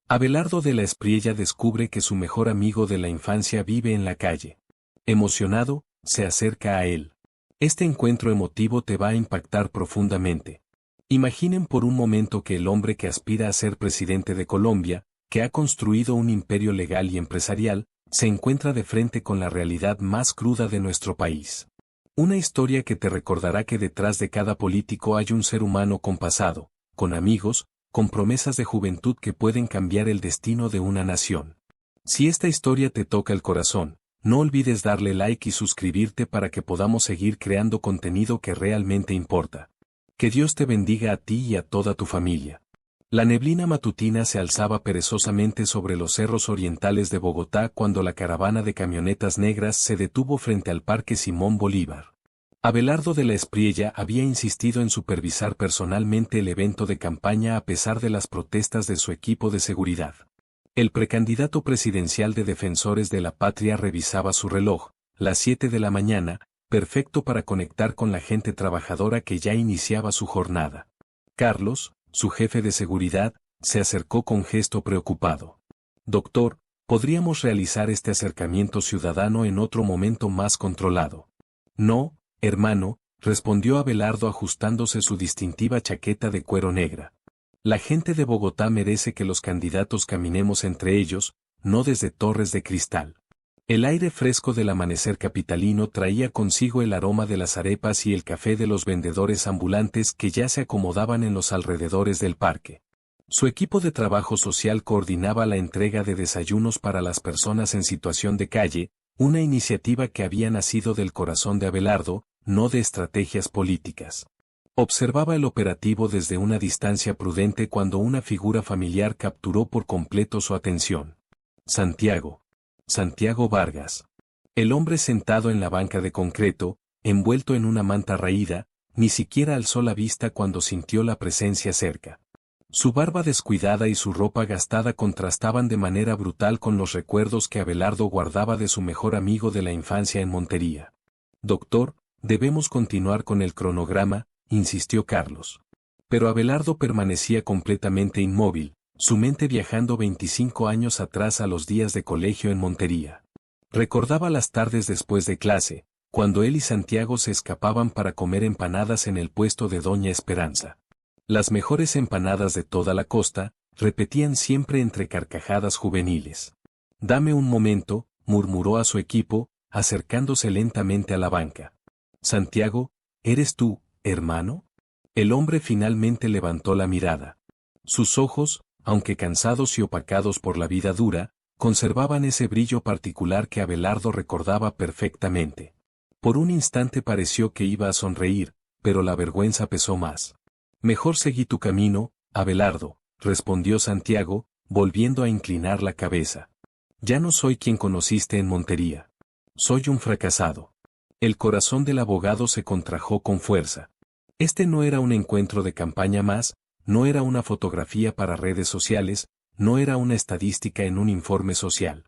Abelardo de la Espriella descubre que su mejor amigo de la infancia vive en la calle. Emocionado, se acerca a él. Este encuentro emotivo te va a impactar profundamente. Imaginen por un momento que el hombre que aspira a ser presidente de Colombia, que ha construido un imperio legal y empresarial, se encuentra de frente con la realidad más cruda de nuestro país. Una historia que te recordará que detrás de cada político hay un ser humano con pasado, con amigos, con promesas de juventud que pueden cambiar el destino de una nación. Si esta historia te toca el corazón, no olvides darle like y suscribirte para que podamos seguir creando contenido que realmente importa. Que Dios te bendiga a ti y a toda tu familia. La neblina matutina se alzaba perezosamente sobre los cerros orientales de Bogotá cuando la caravana de camionetas negras se detuvo frente al Parque Simón Bolívar. Abelardo de la Espriella había insistido en supervisar personalmente el evento de campaña a pesar de las protestas de su equipo de seguridad. El precandidato presidencial de Defensores de la Patria revisaba su reloj, las 7 de la mañana, perfecto para conectar con la gente trabajadora que ya iniciaba su jornada. Carlos, su jefe de seguridad, se acercó con gesto preocupado. Doctor, ¿podríamos realizar este acercamiento ciudadano en otro momento más controlado? No, hermano, respondió Abelardo ajustándose su distintiva chaqueta de cuero negra. La gente de Bogotá merece que los candidatos caminemos entre ellos, no desde torres de cristal. El aire fresco del amanecer capitalino traía consigo el aroma de las arepas y el café de los vendedores ambulantes que ya se acomodaban en los alrededores del parque. Su equipo de trabajo social coordinaba la entrega de desayunos para las personas en situación de calle, una iniciativa que había nacido del corazón de Abelardo, no de estrategias políticas. Observaba el operativo desde una distancia prudente cuando una figura familiar capturó por completo su atención. Santiago Vargas. El hombre sentado en la banca de concreto, envuelto en una manta raída, ni siquiera alzó la vista cuando sintió la presencia cerca. Su barba descuidada y su ropa gastada contrastaban de manera brutal con los recuerdos que Abelardo guardaba de su mejor amigo de la infancia en Montería. Doctor, debemos continuar con el cronograma, insistió Carlos. Pero Abelardo permanecía completamente inmóvil, su mente viajando 25 años atrás a los días de colegio en Montería. Recordaba las tardes después de clase, cuando él y Santiago se escapaban para comer empanadas en el puesto de Doña Esperanza. Las mejores empanadas de toda la costa, repetían siempre entre carcajadas juveniles. Dame un momento, murmuró a su equipo, acercándose lentamente a la banca. Santiago, ¿eres tú, hermano? El hombre finalmente levantó la mirada. Sus ojos, aunque cansados y opacados por la vida dura, conservaban ese brillo particular que Abelardo recordaba perfectamente. Por un instante pareció que iba a sonreír, pero la vergüenza pesó más. Mejor seguí tu camino, Abelardo, respondió Santiago, volviendo a inclinar la cabeza. Ya no soy quien conociste en Montería. Soy un fracasado. El corazón del abogado se contrajo con fuerza. Este no era un encuentro de campaña más, no era una fotografía para redes sociales, no era una estadística en un informe social.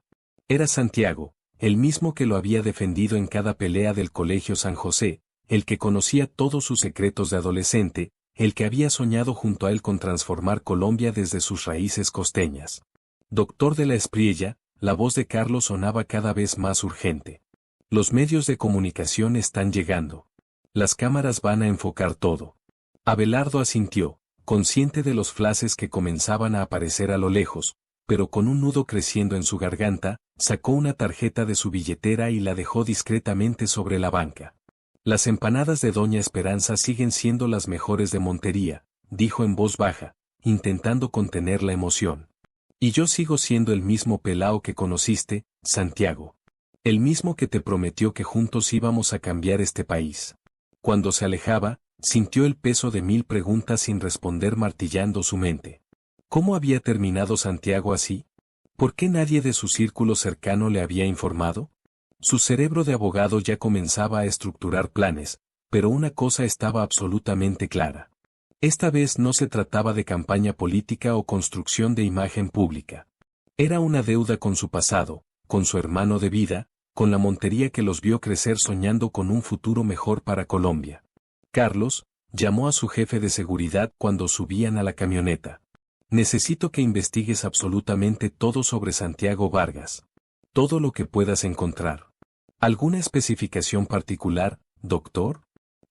Era Santiago, el mismo que lo había defendido en cada pelea del Colegio San José, el que conocía todos sus secretos de adolescente, el que había soñado junto a él con transformar Colombia desde sus raíces costeñas. Doctor de la Espriella, la voz de Carlos sonaba cada vez más urgente. Los medios de comunicación están llegando. Las cámaras van a enfocar todo. Abelardo asintió, consciente de los flashes que comenzaban a aparecer a lo lejos, pero con un nudo creciendo en su garganta, sacó una tarjeta de su billetera y la dejó discretamente sobre la banca. Las empanadas de Doña Esperanza siguen siendo las mejores de Montería, dijo en voz baja, intentando contener la emoción. Y yo sigo siendo el mismo pelao que conociste, Santiago. El mismo que te prometió que juntos íbamos a cambiar este país. Cuando se alejaba, sintió el peso de 1000 preguntas sin responder martillando su mente. ¿Cómo había terminado Santiago así? ¿Por qué nadie de su círculo cercano le había informado? Su cerebro de abogado ya comenzaba a estructurar planes, pero una cosa estaba absolutamente clara. Esta vez no se trataba de campaña política o construcción de imagen pública. Era una deuda con su pasado, con su hermano de vida, con la Montería que los vio crecer soñando con un futuro mejor para Colombia. Carlos llamó a su jefe de seguridad cuando subían a la camioneta. Necesito que investigues absolutamente todo sobre Santiago Vargas. Todo lo que puedas encontrar. ¿Alguna especificación particular, doctor?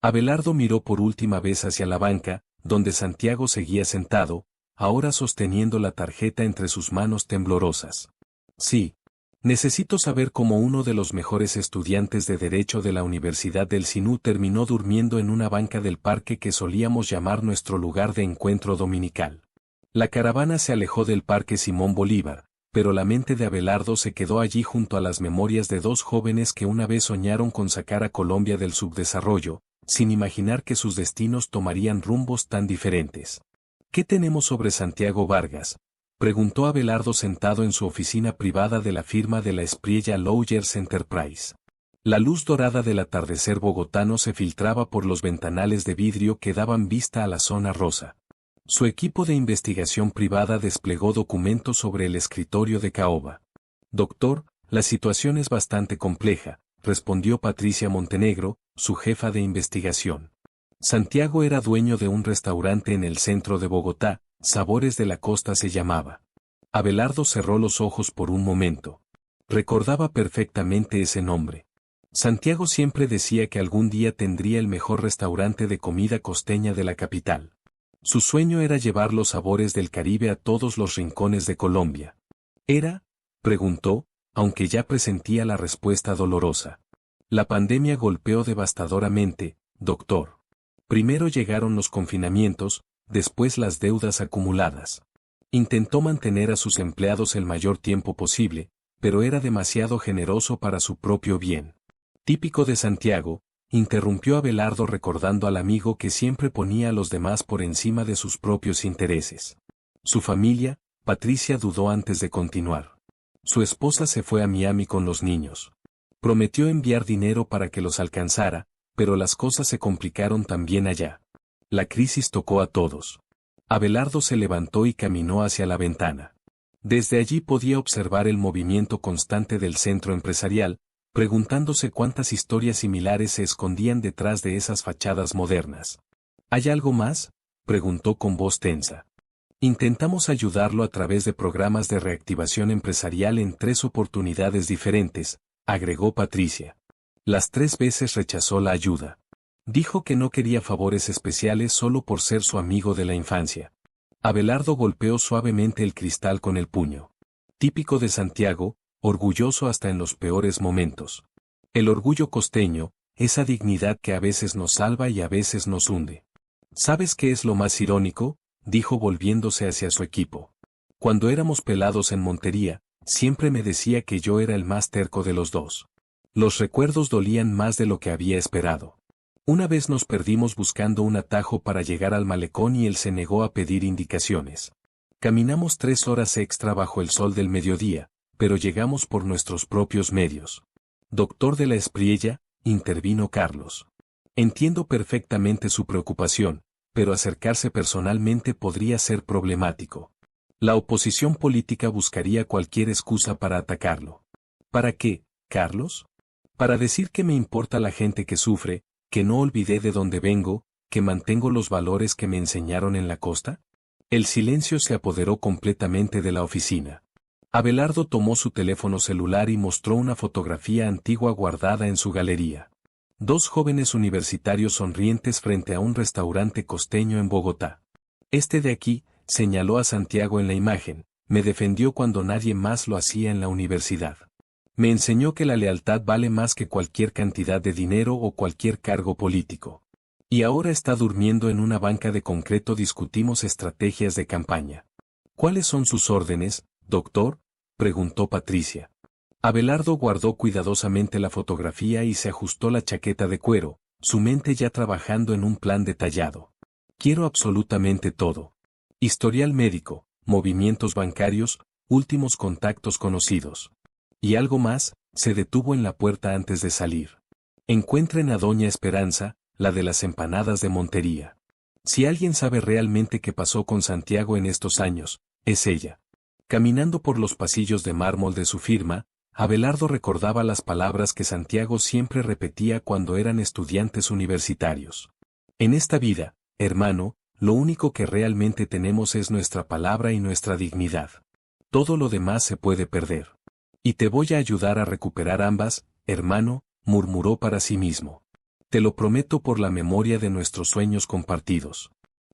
Abelardo miró por última vez hacia la banca, donde Santiago seguía sentado, ahora sosteniendo la tarjeta entre sus manos temblorosas. Sí. Necesito saber cómo uno de los mejores estudiantes de Derecho de la Universidad del Sinú terminó durmiendo en una banca del parque que solíamos llamar nuestro lugar de encuentro dominical. La caravana se alejó del Parque Simón Bolívar, pero la mente de Abelardo se quedó allí junto a las memorias de dos jóvenes que una vez soñaron con sacar a Colombia del subdesarrollo, sin imaginar que sus destinos tomarían rumbos tan diferentes. ¿Qué tenemos sobre Santiago Vargas?, preguntó Abelardo sentado en su oficina privada de la firma de la Espriella Lawyers Enterprise. La luz dorada del atardecer bogotano se filtraba por los ventanales de vidrio que daban vista a la zona rosa. Su equipo de investigación privada desplegó documentos sobre el escritorio de Caoba. Doctor, la situación es bastante compleja, respondió Patricia Montenegro, su jefa de investigación. Santiago era dueño de un restaurante en el centro de Bogotá, Sabores de la Costa se llamaba. Abelardo cerró los ojos por un momento. Recordaba perfectamente ese nombre. Santiago siempre decía que algún día tendría el mejor restaurante de comida costeña de la capital. Su sueño era llevar los sabores del Caribe a todos los rincones de Colombia. ¿Era?, preguntó, aunque ya presentía la respuesta dolorosa. La pandemia golpeó devastadoramente, doctor. Primero llegaron los confinamientos, después las deudas acumuladas. Intentó mantener a sus empleados el mayor tiempo posible, pero era demasiado generoso para su propio bien. Típico de Santiago, interrumpió Abelardo recordando al amigo que siempre ponía a los demás por encima de sus propios intereses. Su familia, Patricia dudó antes de continuar. Su esposa se fue a Miami con los niños. Prometió enviar dinero para que los alcanzara, pero las cosas se complicaron también allá. La crisis tocó a todos. Abelardo se levantó y caminó hacia la ventana. Desde allí podía observar el movimiento constante del centro empresarial, preguntándose cuántas historias similares se escondían detrás de esas fachadas modernas. ¿Hay algo más?, preguntó con voz tensa. Intentamos ayudarlo a través de programas de reactivación empresarial en 3 oportunidades diferentes, agregó Patricia. Las 3 veces rechazó la ayuda. Dijo que no quería favores especiales solo por ser su amigo de la infancia. Abelardo golpeó suavemente el cristal con el puño. Típico de Santiago, orgulloso hasta en los peores momentos. El orgullo costeño, esa dignidad que a veces nos salva y a veces nos hunde. ¿Sabes qué es lo más irónico?, dijo volviéndose hacia su equipo. Cuando éramos pelados en Montería, siempre me decía que yo era el más terco de los dos. Los recuerdos dolían más de lo que había esperado. Una vez nos perdimos buscando un atajo para llegar al malecón y él se negó a pedir indicaciones. Caminamos 3 horas extra bajo el sol del mediodía, pero llegamos por nuestros propios medios. Doctor de la Espriella, intervino Carlos. Entiendo perfectamente su preocupación, pero acercarse personalmente podría ser problemático. La oposición política buscaría cualquier excusa para atacarlo. ¿Para qué, Carlos? Para decir que me importa la gente que sufre, que no olvidé de dónde vengo, que mantengo los valores que me enseñaron en la costa. El silencio se apoderó completamente de la oficina. Abelardo tomó su teléfono celular y mostró una fotografía antigua guardada en su galería. 2 jóvenes universitarios sonrientes frente a un restaurante costeño en Bogotá. Este de aquí, señaló a Santiago en la imagen, me defendió cuando nadie más lo hacía en la universidad. Me enseñó que la lealtad vale más que cualquier cantidad de dinero o cualquier cargo político. Y ahora está durmiendo en una banca de concreto. Discutimos estrategias de campaña. ¿Cuáles son sus órdenes, doctor?, preguntó Patricia. Abelardo guardó cuidadosamente la fotografía y se ajustó la chaqueta de cuero, su mente ya trabajando en un plan detallado. Quiero absolutamente todo. Historial médico, movimientos bancarios, últimos contactos conocidos. Y algo más, se detuvo en la puerta antes de salir. Encuentren a Doña Esperanza, la de las empanadas de Montería. Si alguien sabe realmente qué pasó con Santiago en estos años, es ella. Caminando por los pasillos de mármol de su firma, Abelardo recordaba las palabras que Santiago siempre repetía cuando eran estudiantes universitarios. En esta vida, hermano, lo único que realmente tenemos es nuestra palabra y nuestra dignidad. Todo lo demás se puede perder. Y te voy a ayudar a recuperar ambas, hermano, murmuró para sí mismo. Te lo prometo por la memoria de nuestros sueños compartidos.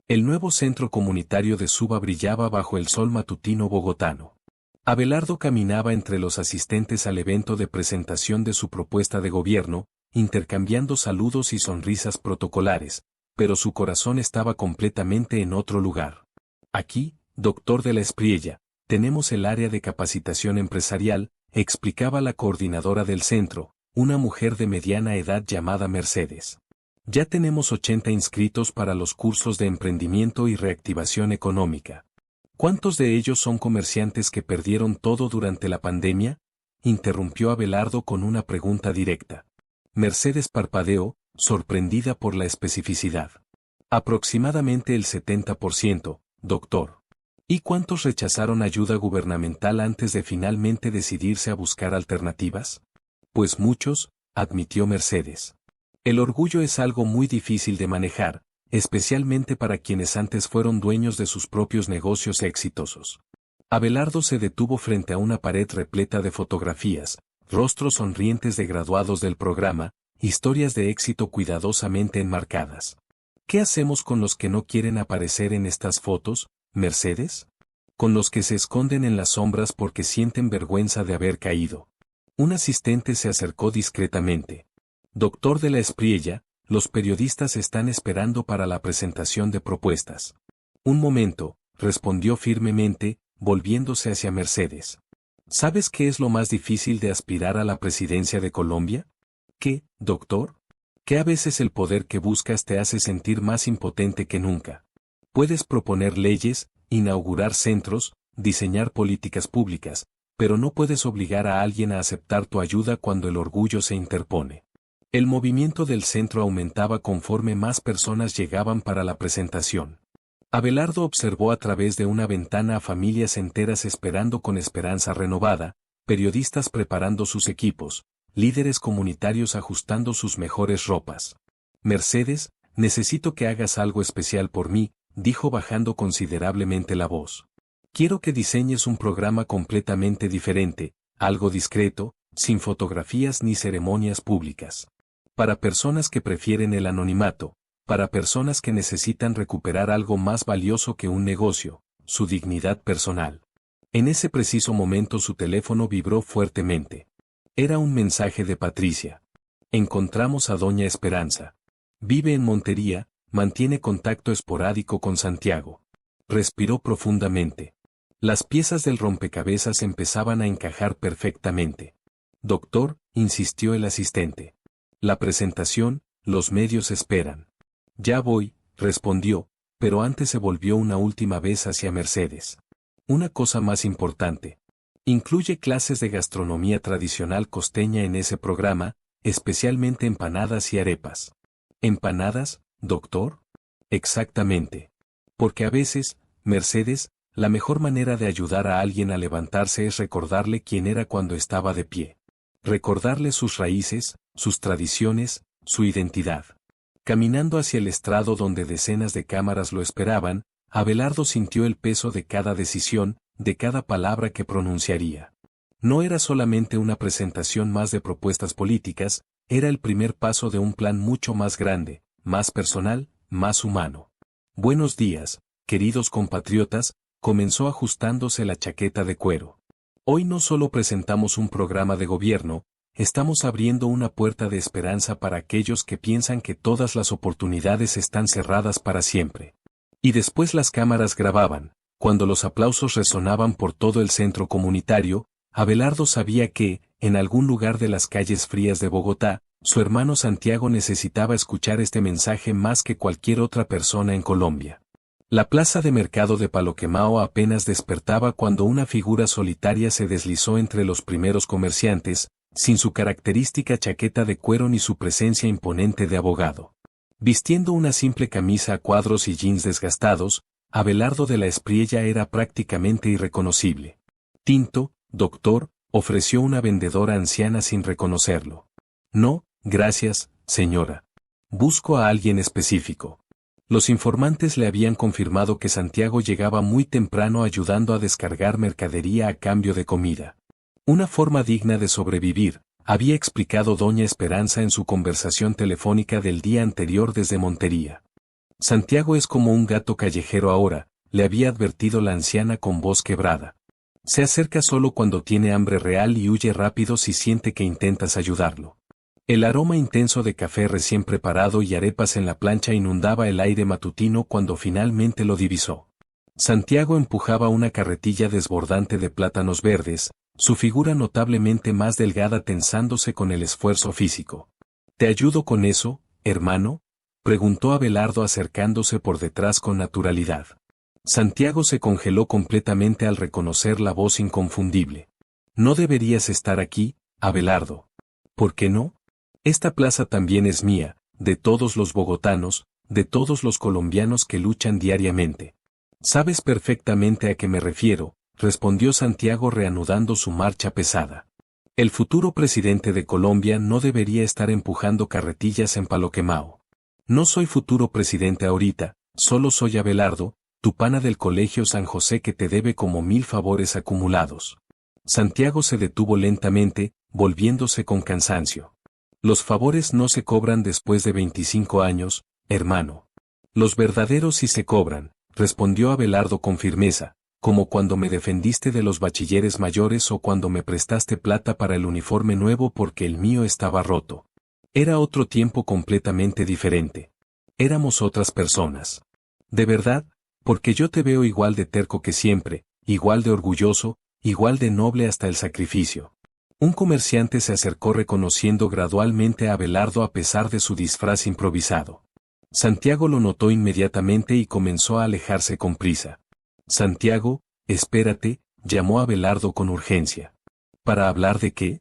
El nuevo centro comunitario de Suba brillaba bajo el sol matutino bogotano. Abelardo caminaba entre los asistentes al evento de presentación de su propuesta de gobierno, intercambiando saludos y sonrisas protocolares, pero su corazón estaba completamente en otro lugar. Aquí, doctor de la Espriella, tenemos el área de capacitación empresarial, explicaba la coordinadora del centro, una mujer de mediana edad llamada Mercedes. Ya tenemos 80 inscritos para los cursos de emprendimiento y reactivación económica. ¿Cuántos de ellos son comerciantes que perdieron todo durante la pandemia? Interrumpió Abelardo con una pregunta directa. Mercedes parpadeó, sorprendida por la especificidad. Aproximadamente el 70%, doctor. ¿Y cuántos rechazaron ayuda gubernamental antes de finalmente decidirse a buscar alternativas? Pues muchos, admitió Mercedes. El orgullo es algo muy difícil de manejar, especialmente para quienes antes fueron dueños de sus propios negocios exitosos. Abelardo se detuvo frente a una pared repleta de fotografías, rostros sonrientes de graduados del programa, historias de éxito cuidadosamente enmarcadas. ¿Qué hacemos con los que no quieren aparecer en estas fotos, Mercedes? Con los que se esconden en las sombras porque sienten vergüenza de haber caído. Un asistente se acercó discretamente. Doctor de la Espriella, los periodistas están esperando para la presentación de propuestas. Un momento, respondió firmemente, volviéndose hacia Mercedes. ¿Sabes qué es lo más difícil de aspirar a la presidencia de Colombia? ¿Qué, doctor? Que a veces el poder que buscas te hace sentir más impotente que nunca. Puedes proponer leyes, inaugurar centros, diseñar políticas públicas, pero no puedes obligar a alguien a aceptar tu ayuda cuando el orgullo se interpone. El movimiento del centro aumentaba conforme más personas llegaban para la presentación. Abelardo observó a través de una ventana a familias enteras esperando con esperanza renovada, periodistas preparando sus equipos, líderes comunitarios ajustando sus mejores ropas. Mercedes, necesito que hagas algo especial por mí, dijo bajando considerablemente la voz. Quiero que diseñes un programa completamente diferente, algo discreto, sin fotografías ni ceremonias públicas. Para personas que prefieren el anonimato, para personas que necesitan recuperar algo más valioso que un negocio, su dignidad personal. En ese preciso momento su teléfono vibró fuertemente. Era un mensaje de Patricia. Encontramos a Doña Esperanza. Vive en Montería, mantiene contacto esporádico con Santiago. Respiró profundamente. Las piezas del rompecabezas empezaban a encajar perfectamente. Doctor, insistió el asistente. La presentación, los medios esperan. Ya voy, respondió, pero antes se volvió una última vez hacia Mercedes. Una cosa más importante. Incluye clases de gastronomía tradicional costeña en ese programa, especialmente empanadas y arepas. ¿Empanadas, doctor? Exactamente. Porque a veces, Mercedes, la mejor manera de ayudar a alguien a levantarse es recordarle quién era cuando estaba de pie. Recordarle sus raíces, sus tradiciones, su identidad. Caminando hacia el estrado donde decenas de cámaras lo esperaban, Abelardo sintió el peso de cada decisión, de cada palabra que pronunciaría. No era solamente una presentación más de propuestas políticas, era el primer paso de un plan mucho más grande, más personal, más humano. Buenos días, queridos compatriotas, comenzó ajustándose la chaqueta de cuero. Hoy no solo presentamos un programa de gobierno, estamos abriendo una puerta de esperanza para aquellos que piensan que todas las oportunidades están cerradas para siempre. Y después las cámaras grababan, cuando los aplausos resonaban por todo el centro comunitario, Abelardo sabía que, en algún lugar de las calles frías de Bogotá, su hermano Santiago necesitaba escuchar este mensaje más que cualquier otra persona en Colombia. La plaza de mercado de Paloquemao apenas despertaba cuando una figura solitaria se deslizó entre los primeros comerciantes, sin su característica chaqueta de cuero ni su presencia imponente de abogado. Vistiendo una simple camisa a cuadros y jeans desgastados, Abelardo de la Espriella era prácticamente irreconocible. Tinto, doctor, ofreció una vendedora anciana sin reconocerlo. No, gracias, señora. Busco a alguien específico. Los informantes le habían confirmado que Santiago llegaba muy temprano ayudando a descargar mercadería a cambio de comida. Una forma digna de sobrevivir, había explicado doña Esperanza en su conversación telefónica del día anterior desde Montería. Santiago es como un gato callejero ahora, le había advertido la anciana con voz quebrada. Se acerca solo cuando tiene hambre real y huye rápido si siente que intentas ayudarlo. El aroma intenso de café recién preparado y arepas en la plancha inundaba el aire matutino cuando finalmente lo divisó. Santiago empujaba una carretilla desbordante de plátanos verdes, su figura notablemente más delgada tensándose con el esfuerzo físico. ¿Te ayudo con eso, hermano?, preguntó Abelardo acercándose por detrás con naturalidad. Santiago se congeló completamente al reconocer la voz inconfundible. No deberías estar aquí, Abelardo. ¿Por qué no? Esta plaza también es mía, de todos los bogotanos, de todos los colombianos que luchan diariamente. Sabes perfectamente a qué me refiero, respondió Santiago reanudando su marcha pesada. El futuro presidente de Colombia no debería estar empujando carretillas en palo quemao. No soy futuro presidente ahorita, solo soy Abelardo, tu pana del colegio San José que te debe como 1000 favores acumulados. Santiago se detuvo lentamente, volviéndose con cansancio. Los favores no se cobran después de 25 años, hermano. Los verdaderos sí se cobran, respondió Abelardo con firmeza, como cuando me defendiste de los bachilleres mayores o cuando me prestaste plata para el uniforme nuevo porque el mío estaba roto. Era otro tiempo completamente diferente. Éramos otras personas. De verdad, porque yo te veo igual de terco que siempre, igual de orgulloso, igual de noble hasta el sacrificio. Un comerciante se acercó reconociendo gradualmente a Abelardo a pesar de su disfraz improvisado. Santiago lo notó inmediatamente y comenzó a alejarse con prisa. Santiago, espérate, llamó Abelardo con urgencia. ¿Para hablar de qué?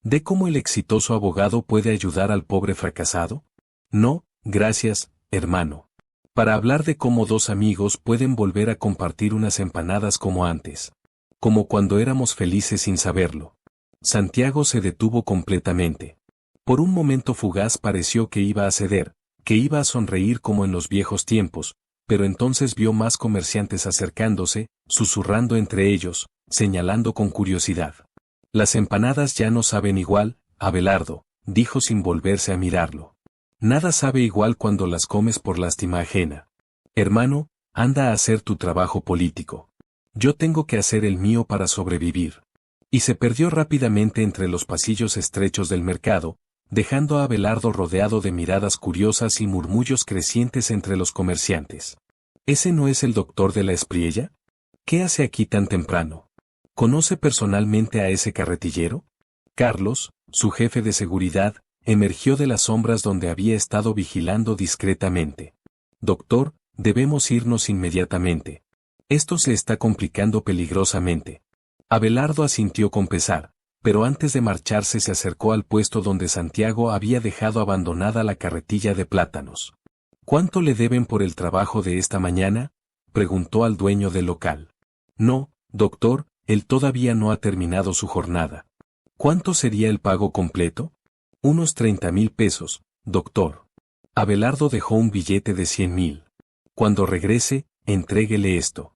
¿De cómo el exitoso abogado puede ayudar al pobre fracasado? No, gracias, hermano. Para hablar de cómo dos amigos pueden volver a compartir unas empanadas como antes. Como cuando éramos felices sin saberlo. Santiago se detuvo completamente. Por un momento fugaz pareció que iba a ceder, que iba a sonreír como en los viejos tiempos, pero entonces vio más comerciantes acercándose, susurrando entre ellos, señalando con curiosidad. Las empanadas ya no saben igual, Abelardo, dijo sin volverse a mirarlo. Nada sabe igual cuando las comes por lástima ajena. Hermano, anda a hacer tu trabajo político. Yo tengo que hacer el mío para sobrevivir. Y se perdió rápidamente entre los pasillos estrechos del mercado, dejando a Abelardo rodeado de miradas curiosas y murmullos crecientes entre los comerciantes. ¿Ese no es el doctor de la Espriella? ¿Qué hace aquí tan temprano? ¿Conoce personalmente a ese carretillero? Carlos, su jefe de seguridad, emergió de las sombras donde había estado vigilando discretamente. Doctor, debemos irnos inmediatamente. Esto se está complicando peligrosamente. Abelardo asintió con pesar, pero antes de marcharse se acercó al puesto donde Santiago había dejado abandonada la carretilla de plátanos. ¿Cuánto le deben por el trabajo de esta mañana?, preguntó al dueño del local. No, doctor, él todavía no ha terminado su jornada. ¿Cuánto sería el pago completo? Unos 30.000 pesos, doctor. Abelardo dejó un billete de 100.000. Cuando regrese, entréguele esto.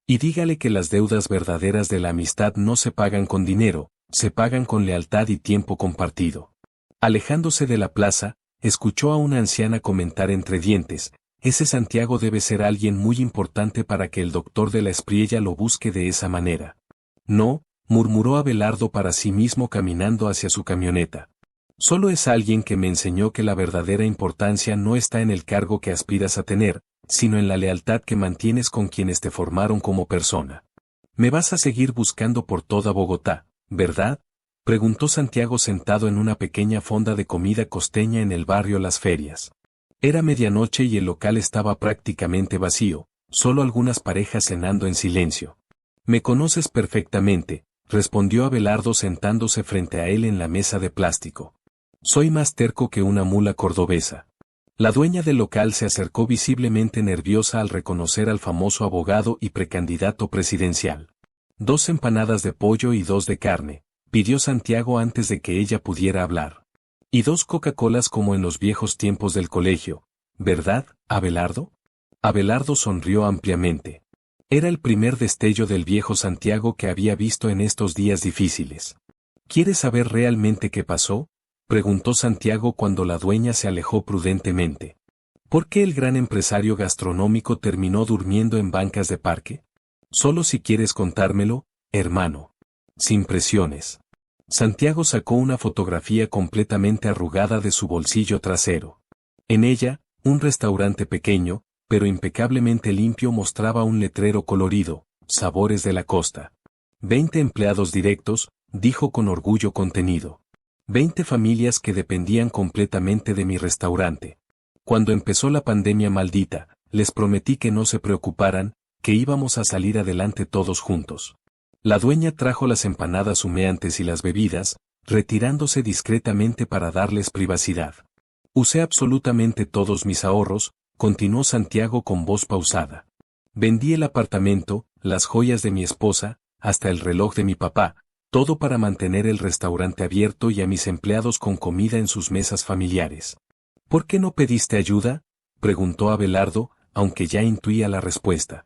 Y dígale que las deudas verdaderas de la amistad no se pagan con dinero, se pagan con lealtad y tiempo compartido. Alejándose de la plaza, escuchó a una anciana comentar entre dientes, ese Santiago debe ser alguien muy importante para que el doctor de la Espriella lo busque de esa manera. No, murmuró Abelardo para sí mismo caminando hacia su camioneta. Solo es alguien que me enseñó que la verdadera importancia no está en el cargo que aspiras a tener, sino en la lealtad que mantienes con quienes te formaron como persona. Me vas a seguir buscando por toda Bogotá, ¿verdad?, preguntó Santiago sentado en una pequeña fonda de comida costeña en el barrio Las Ferias. Era medianoche y el local estaba prácticamente vacío, solo algunas parejas cenando en silencio. Me conoces perfectamente, respondió Abelardo sentándose frente a él en la mesa de plástico. Soy más terco que una mula cordobesa. La dueña del local se acercó visiblemente nerviosa al reconocer al famoso abogado y precandidato presidencial. 2 empanadas de pollo y 2 de carne, pidió Santiago antes de que ella pudiera hablar. Y 2 Coca-Colas como en los viejos tiempos del colegio, ¿verdad, Abelardo? Abelardo sonrió ampliamente. Era el primer destello del viejo Santiago que había visto en estos días difíciles. ¿Quieres saber realmente qué pasó?, preguntó Santiago cuando la dueña se alejó prudentemente. ¿Por qué el gran empresario gastronómico terminó durmiendo en bancas de parque? Solo si quieres contármelo, hermano. Sin presiones. Santiago sacó una fotografía completamente arrugada de su bolsillo trasero. En ella, un restaurante pequeño, pero impecablemente limpio, mostraba un letrero colorido: Sabores de la Costa. 20 empleados directos, dijo con orgullo contenido. 20 familias que dependían completamente de mi restaurante. Cuando empezó la pandemia maldita, les prometí que no se preocuparan, que íbamos a salir adelante todos juntos. La dueña trajo las empanadas humeantes y las bebidas, retirándose discretamente para darles privacidad. Usé absolutamente todos mis ahorros, continuó Santiago con voz pausada. Vendí el apartamento, las joyas de mi esposa, hasta el reloj de mi papá, todo para mantener el restaurante abierto y a mis empleados con comida en sus mesas familiares. ¿Por qué no pediste ayuda?, preguntó Abelardo, aunque ya intuía la respuesta.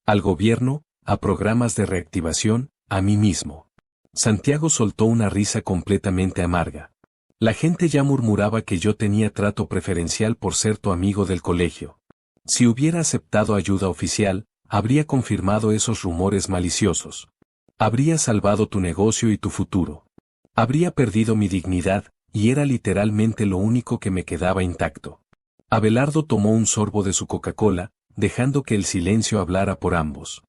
Al gobierno, a programas de reactivación, a mí mismo. Santiago soltó una risa completamente amarga. La gente ya murmuraba que yo tenía trato preferencial por ser tu amigo del colegio. Si hubiera aceptado ayuda oficial, habría confirmado esos rumores maliciosos. Habría salvado tu negocio y tu futuro. Habría perdido mi dignidad, y era literalmente lo único que me quedaba intacto. Abelardo tomó un sorbo de su Coca-Cola, dejando que el silencio hablara por ambos.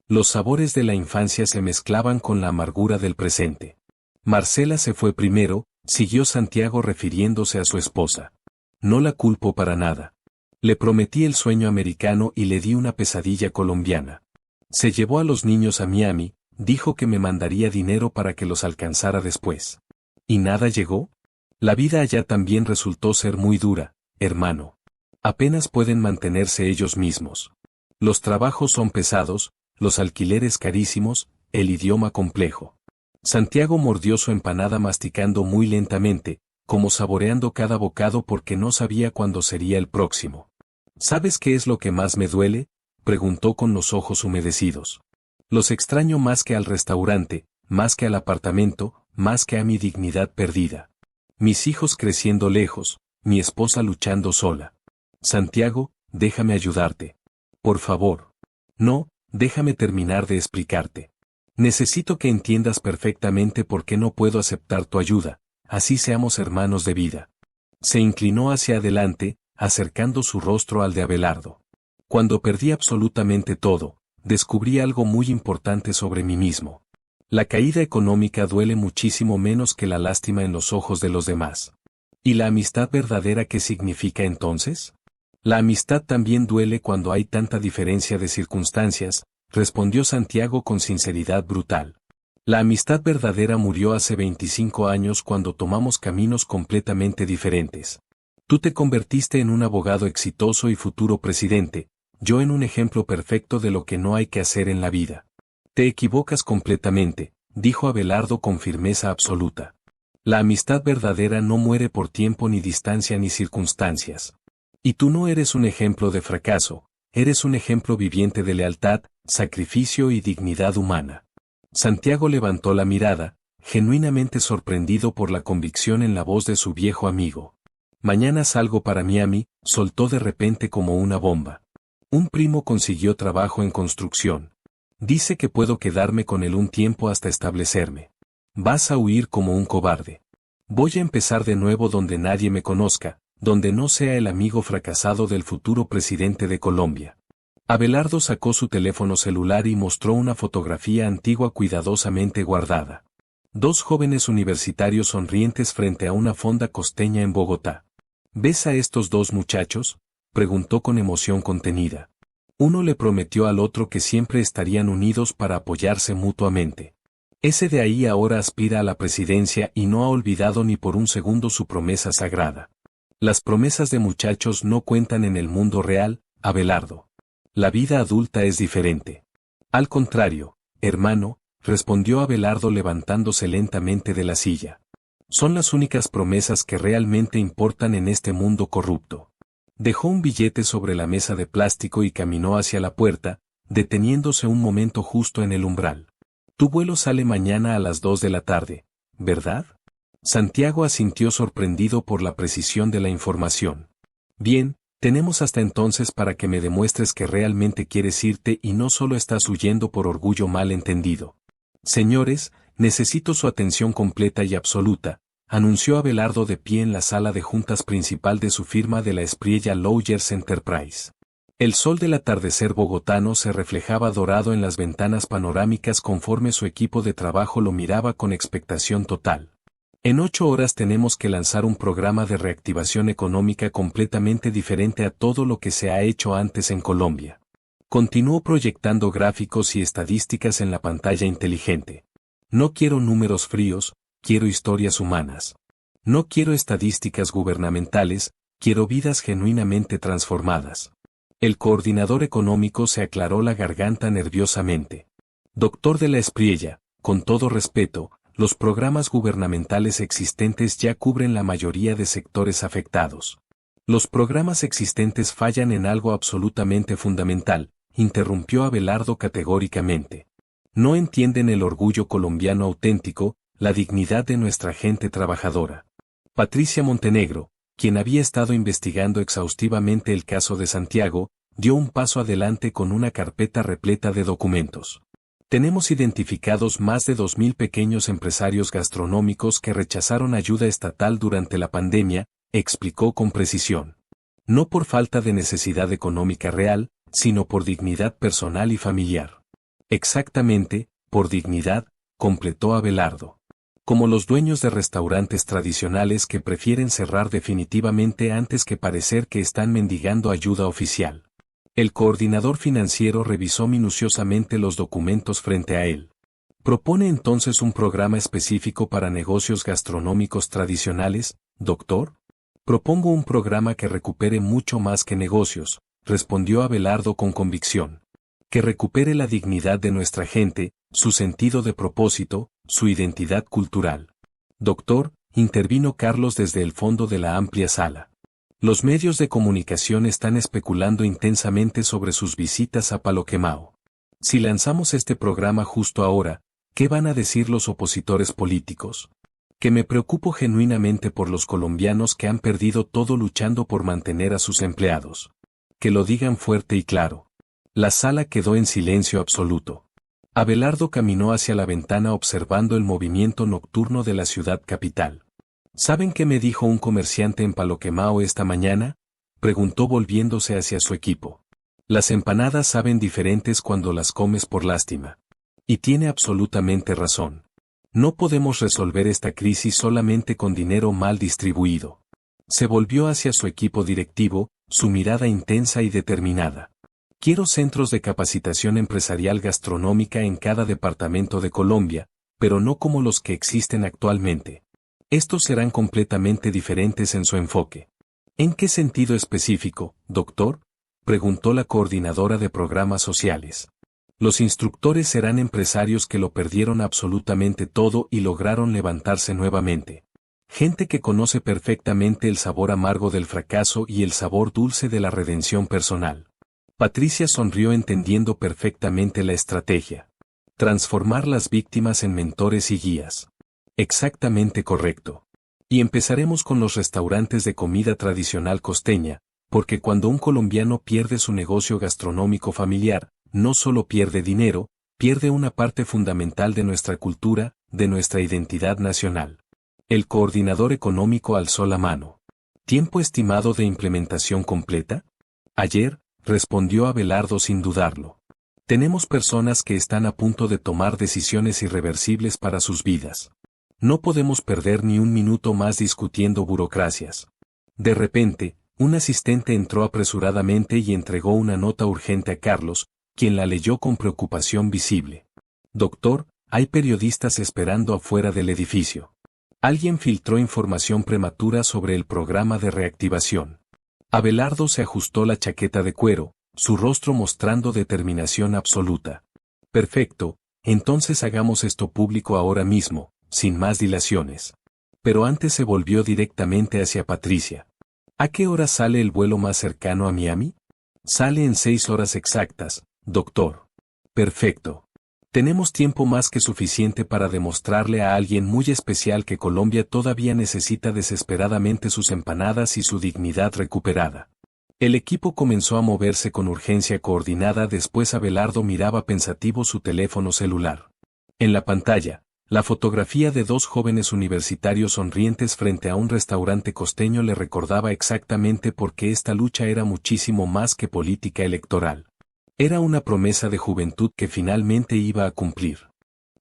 Los sabores de la infancia se mezclaban con la amargura del presente. Marcela se fue primero, siguió Santiago refiriéndose a su esposa. No la culpo para nada. Le prometí el sueño americano y le di una pesadilla colombiana. Se llevó a los niños a Miami, dijo que me mandaría dinero para que los alcanzara después. ¿Y nada llegó? La vida allá también resultó ser muy dura, hermano. Apenas pueden mantenerse ellos mismos. Los trabajos son pesados, los alquileres carísimos, el idioma complejo. Santiago mordió su empanada masticando muy lentamente, como saboreando cada bocado porque no sabía cuándo sería el próximo. ¿Sabes qué es lo que más me duele?, preguntó con los ojos humedecidos. Los extraño más que al restaurante, más que al apartamento, más que a mi dignidad perdida. Mis hijos creciendo lejos, mi esposa luchando sola. Santiago, déjame ayudarte. Por favor. No, déjame terminar de explicarte. Necesito que entiendas perfectamente por qué no puedo aceptar tu ayuda, así seamos hermanos de vida. Se inclinó hacia adelante, acercando su rostro al de Abelardo. Cuando perdí absolutamente todo, descubrí algo muy importante sobre mí mismo. La caída económica duele muchísimo menos que la lástima en los ojos de los demás. ¿Y la amistad verdadera qué significa entonces? La amistad también duele cuando hay tanta diferencia de circunstancias, respondió Santiago con sinceridad brutal. La amistad verdadera murió hace 25 años cuando tomamos caminos completamente diferentes. Tú te convertiste en un abogado exitoso y futuro presidente, yo en un ejemplo perfecto de lo que no hay que hacer en la vida. Te equivocas completamente, dijo Abelardo con firmeza absoluta. La amistad verdadera no muere por tiempo ni distancia ni circunstancias. Y tú no eres un ejemplo de fracaso, eres un ejemplo viviente de lealtad, sacrificio y dignidad humana. Santiago levantó la mirada, genuinamente sorprendido por la convicción en la voz de su viejo amigo. Mañana salgo para Miami, soltó de repente como una bomba. Un primo consiguió trabajo en construcción. Dice que puedo quedarme con él un tiempo hasta establecerme. Vas a huir como un cobarde. Voy a empezar de nuevo donde nadie me conozca, donde no sea el amigo fracasado del futuro presidente de Colombia. Abelardo sacó su teléfono celular y mostró una fotografía antigua cuidadosamente guardada. Dos jóvenes universitarios sonrientes frente a una fonda costeña en Bogotá. ¿Ves a estos dos muchachos?, preguntó con emoción contenida. Uno le prometió al otro que siempre estarían unidos para apoyarse mutuamente. Ese de ahí ahora aspira a la presidencia y no ha olvidado ni por un segundo su promesa sagrada. Las promesas de muchachos no cuentan en el mundo real, Abelardo. La vida adulta es diferente. Al contrario, hermano, respondió Abelardo levantándose lentamente de la silla. Son las únicas promesas que realmente importan en este mundo corrupto. Dejó un billete sobre la mesa de plástico y caminó hacia la puerta, deteniéndose un momento justo en el umbral. Tu vuelo sale mañana a las 2 de la tarde, ¿verdad? Santiago asintió sorprendido por la precisión de la información. Bien, tenemos hasta entonces para que me demuestres que realmente quieres irte y no solo estás huyendo por orgullo mal entendido. Señores, necesito su atención completa y absoluta, anunció Abelardo de pie en la sala de juntas principal de su firma de la Espriella Lawyers Enterprise. El sol del atardecer bogotano se reflejaba dorado en las ventanas panorámicas conforme su equipo de trabajo lo miraba con expectación total. En 8 horas tenemos que lanzar un programa de reactivación económica completamente diferente a todo lo que se ha hecho antes en Colombia. Continuó proyectando gráficos y estadísticas en la pantalla inteligente. No quiero números fríos, quiero historias humanas. No quiero estadísticas gubernamentales, quiero vidas genuinamente transformadas. El coordinador económico se aclaró la garganta nerviosamente. Doctor de la Espriella, con todo respeto, los programas gubernamentales existentes ya cubren la mayoría de sectores afectados. Los programas existentes fallan en algo absolutamente fundamental, interrumpió Abelardo categóricamente. No entienden el orgullo colombiano auténtico, la dignidad de nuestra gente trabajadora. Patricia Montenegro, quien había estado investigando exhaustivamente el caso de Santiago, dio un paso adelante con una carpeta repleta de documentos. Tenemos identificados más de 2.000 pequeños empresarios gastronómicos que rechazaron ayuda estatal durante la pandemia, explicó con precisión. No por falta de necesidad económica real, sino por dignidad personal y familiar. Exactamente, por dignidad, completó Abelardo. Como los dueños de restaurantes tradicionales que prefieren cerrar definitivamente antes que parecer que están mendigando ayuda oficial. El coordinador financiero revisó minuciosamente los documentos frente a él. ¿Propone entonces un programa específico para negocios gastronómicos tradicionales, doctor? Propongo un programa que recupere mucho más que negocios, respondió Abelardo con convicción. Que recupere la dignidad de nuestra gente, su sentido de propósito, su identidad cultural. Doctor, intervino Carlos desde el fondo de la amplia sala. Los medios de comunicación están especulando intensamente sobre sus visitas a Palo Quemao. Si lanzamos este programa justo ahora, ¿qué van a decir los opositores políticos? Que me preocupo genuinamente por los colombianos que han perdido todo luchando por mantener a sus empleados. Que lo digan fuerte y claro. La sala quedó en silencio absoluto. Abelardo caminó hacia la ventana observando el movimiento nocturno de la ciudad capital. ¿Saben qué me dijo un comerciante en Palo Quemao esta mañana? Preguntó volviéndose hacia su equipo. Las empanadas saben diferentes cuando las comes por lástima. Y tiene absolutamente razón. No podemos resolver esta crisis solamente con dinero mal distribuido. Se volvió hacia su equipo directivo, su mirada intensa y determinada. Quiero centros de capacitación empresarial gastronómica en cada departamento de Colombia, pero no como los que existen actualmente. Estos serán completamente diferentes en su enfoque. ¿En qué sentido específico, doctor?, preguntó la coordinadora de programas sociales. Los instructores serán empresarios que lo perdieron absolutamente todo y lograron levantarse nuevamente. Gente que conoce perfectamente el sabor amargo del fracaso y el sabor dulce de la redención personal. Patricia sonrió entendiendo perfectamente la estrategia. Transformar las víctimas en mentores y guías. Exactamente correcto. Y empezaremos con los restaurantes de comida tradicional costeña, porque cuando un colombiano pierde su negocio gastronómico familiar, no solo pierde dinero, pierde una parte fundamental de nuestra cultura, de nuestra identidad nacional. El coordinador económico alzó la mano. ¿Tiempo estimado de implementación completa? Ayer, respondió Abelardo sin dudarlo. Tenemos personas que están a punto de tomar decisiones irreversibles para sus vidas. No podemos perder ni un minuto más discutiendo burocracias. De repente, un asistente entró apresuradamente y entregó una nota urgente a Carlos, quien la leyó con preocupación visible. Doctor, hay periodistas esperando afuera del edificio. Alguien filtró información prematura sobre el programa de reactivación. Abelardo se ajustó la chaqueta de cuero, su rostro mostrando determinación absoluta. Perfecto, entonces hagamos esto público ahora mismo, sin más dilaciones. Pero antes se volvió directamente hacia Patricia. ¿A qué hora sale el vuelo más cercano a Miami? Sale en 6 horas exactas, doctor. Perfecto. Tenemos tiempo más que suficiente para demostrarle a alguien muy especial que Colombia todavía necesita desesperadamente sus empanadas y su dignidad recuperada. El equipo comenzó a moverse con urgencia coordinada. Después Abelardo miraba pensativo su teléfono celular. En la pantalla, la fotografía de 2 jóvenes universitarios sonrientes frente a un restaurante costeño le recordaba exactamente por qué esta lucha era muchísimo más que política electoral. Era una promesa de juventud que finalmente iba a cumplir.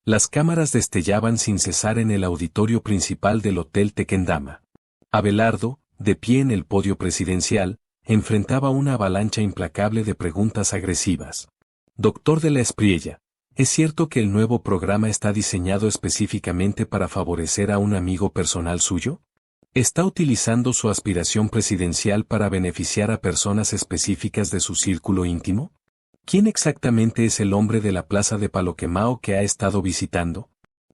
Las cámaras destellaban sin cesar en el auditorio principal del Hotel Tequendama. Abelardo, de pie en el podio presidencial, enfrentaba una avalancha implacable de preguntas agresivas. Doctor de la Espriella, ¿es cierto que el nuevo programa está diseñado específicamente para favorecer a un amigo personal suyo? ¿Está utilizando su aspiración presidencial para beneficiar a personas específicas de su círculo íntimo? ¿Quién exactamente es el hombre de la plaza de Paloquemao que ha estado visitando?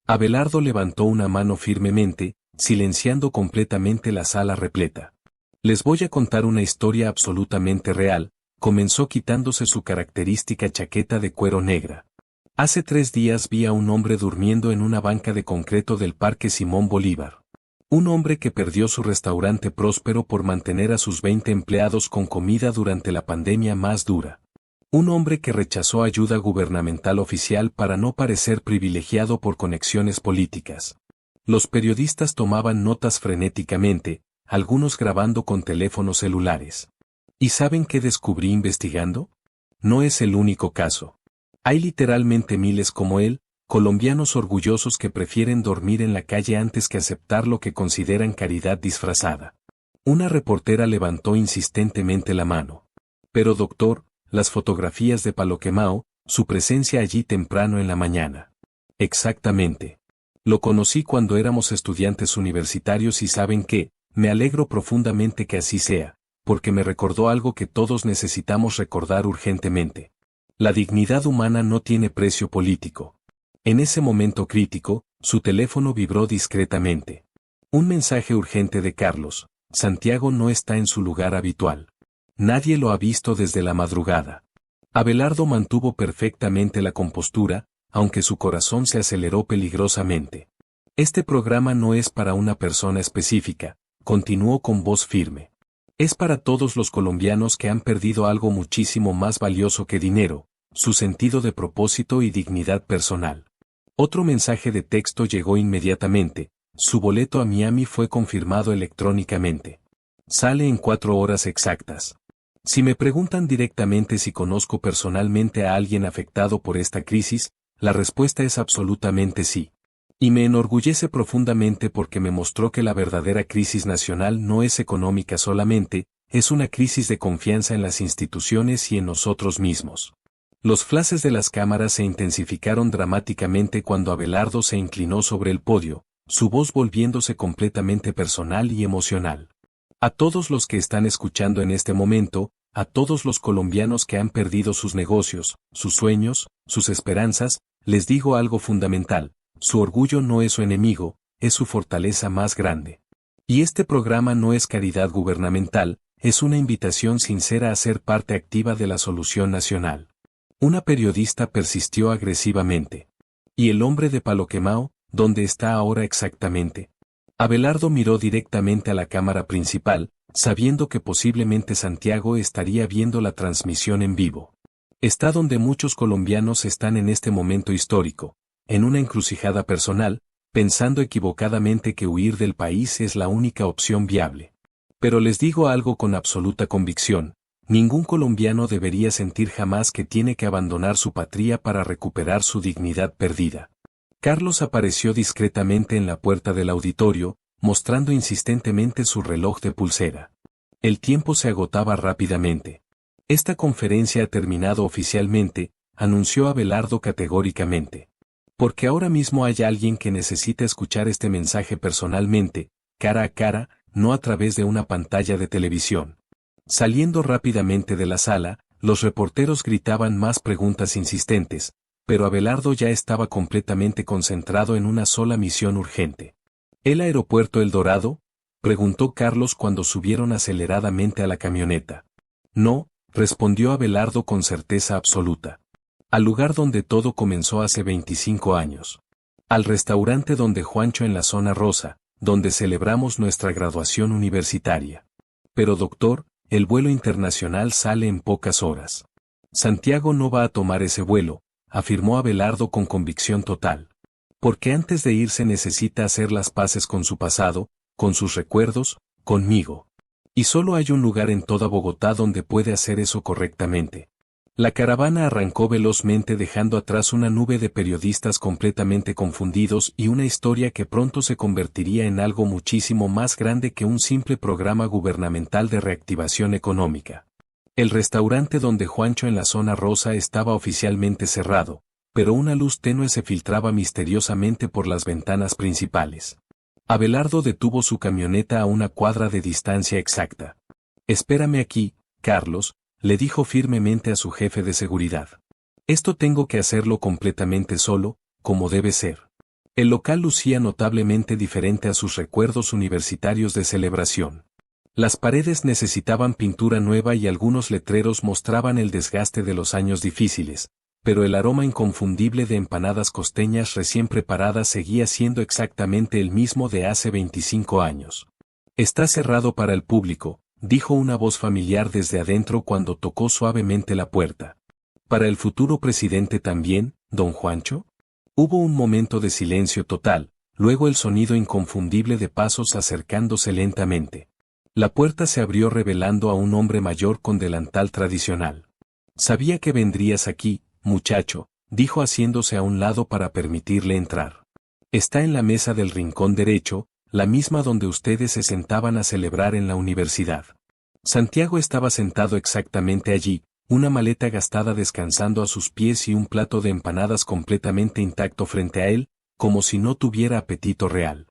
Abelardo levantó una mano firmemente, silenciando completamente la sala repleta. Les voy a contar una historia absolutamente real, comenzó quitándose su característica chaqueta de cuero negra. Hace 3 días vi a un hombre durmiendo en una banca de concreto del Parque Simón Bolívar. Un hombre que perdió su restaurante próspero por mantener a sus 20 empleados con comida durante la pandemia más dura. Un hombre que rechazó ayuda gubernamental oficial para no parecer privilegiado por conexiones políticas. Los periodistas tomaban notas frenéticamente, algunos grabando con teléfonos celulares. ¿Y saben qué descubrí investigando? No es el único caso. Hay literalmente miles como él, colombianos orgullosos que prefieren dormir en la calle antes que aceptar lo que consideran caridad disfrazada. Una reportera levantó insistentemente la mano. Pero doctor, las fotografías de Paloquemao, su presencia allí temprano en la mañana. Exactamente. Lo conocí cuando éramos estudiantes universitarios y ¿saben qué? Me alegro profundamente que así sea, porque me recordó algo que todos necesitamos recordar urgentemente. La dignidad humana no tiene precio político. En ese momento crítico, su teléfono vibró discretamente. Un mensaje urgente de Carlos: Santiago no está en su lugar habitual. Nadie lo ha visto desde la madrugada. Abelardo mantuvo perfectamente la compostura, aunque su corazón se aceleró peligrosamente. Este programa no es para una persona específica, continuó con voz firme. Es para todos los colombianos que han perdido algo muchísimo más valioso que dinero, su sentido de propósito y dignidad personal. Otro mensaje de texto llegó inmediatamente: su boleto a Miami fue confirmado electrónicamente. Sale en 4 horas exactas. Si me preguntan directamente si conozco personalmente a alguien afectado por esta crisis, la respuesta es absolutamente sí. Y me enorgullece profundamente porque me mostró que la verdadera crisis nacional no es económica solamente, es una crisis de confianza en las instituciones y en nosotros mismos. Los flashes de las cámaras se intensificaron dramáticamente cuando Abelardo se inclinó sobre el podio, su voz volviéndose completamente personal y emocional. A todos los que están escuchando en este momento, a todos los colombianos que han perdido sus negocios, sus sueños, sus esperanzas, les digo algo fundamental: su orgullo no es su enemigo, es su fortaleza más grande. Y este programa no es caridad gubernamental, es una invitación sincera a ser parte activa de la solución nacional. Una periodista persistió agresivamente. ¿Y el hombre de Paloquemao, dónde está ahora exactamente? Abelardo miró directamente a la cámara principal, sabiendo que posiblemente Santiago estaría viendo la transmisión en vivo. Está donde muchos colombianos están en este momento histórico, en una encrucijada personal, pensando equivocadamente que huir del país es la única opción viable. Pero les digo algo con absoluta convicción: ningún colombiano debería sentir jamás que tiene que abandonar su patria para recuperar su dignidad perdida. Carlos apareció discretamente en la puerta del auditorio, mostrando insistentemente su reloj de pulsera. El tiempo se agotaba rápidamente. Esta conferencia ha terminado oficialmente, anunció Abelardo categóricamente. Porque ahora mismo hay alguien que necesita escuchar este mensaje personalmente, cara a cara, no a través de una pantalla de televisión. Saliendo rápidamente de la sala, los reporteros gritaban más preguntas insistentes, pero Abelardo ya estaba completamente concentrado en una sola misión urgente. ¿El aeropuerto El Dorado? preguntó Carlos cuando subieron aceleradamente a la camioneta. No, respondió Abelardo con certeza absoluta. Al lugar donde todo comenzó hace 25 años. Al restaurante donde Juancho en la zona rosa, donde celebramos nuestra graduación universitaria. Pero doctor, el vuelo internacional sale en pocas horas. Santiago no va a tomar ese vuelo, afirmó Abelardo con convicción total. Porque antes de irse necesita hacer las paces con su pasado, con sus recuerdos, conmigo. Y solo hay un lugar en toda Bogotá donde puede hacer eso correctamente. La caravana arrancó velozmente dejando atrás una nube de periodistas completamente confundidos y una historia que pronto se convertiría en algo muchísimo más grande que un simple programa gubernamental de reactivación económica. El restaurante donde Juancho en la zona rosa estaba oficialmente cerrado, pero una luz tenue se filtraba misteriosamente por las ventanas principales. Abelardo detuvo su camioneta a una cuadra de distancia exacta. «Espérame aquí, Carlos», le dijo firmemente a su jefe de seguridad. «Esto tengo que hacerlo completamente solo, como debe ser». El local lucía notablemente diferente a sus recuerdos universitarios de celebración. Las paredes necesitaban pintura nueva y algunos letreros mostraban el desgaste de los años difíciles, pero el aroma inconfundible de empanadas costeñas recién preparadas seguía siendo exactamente el mismo de hace 25 años. «Está cerrado para el público», dijo una voz familiar desde adentro cuando tocó suavemente la puerta. «¿Para el futuro presidente también, don Juancho?». Hubo un momento de silencio total, luego el sonido inconfundible de pasos acercándose lentamente. La puerta se abrió revelando a un hombre mayor con delantal tradicional. «Sabía que vendrías aquí, muchacho», dijo haciéndose a un lado para permitirle entrar. «Está en la mesa del rincón derecho, la misma donde ustedes se sentaban a celebrar en la universidad». Santiago estaba sentado exactamente allí, una maleta gastada descansando a sus pies y un plato de empanadas completamente intacto frente a él, como si no tuviera apetito real.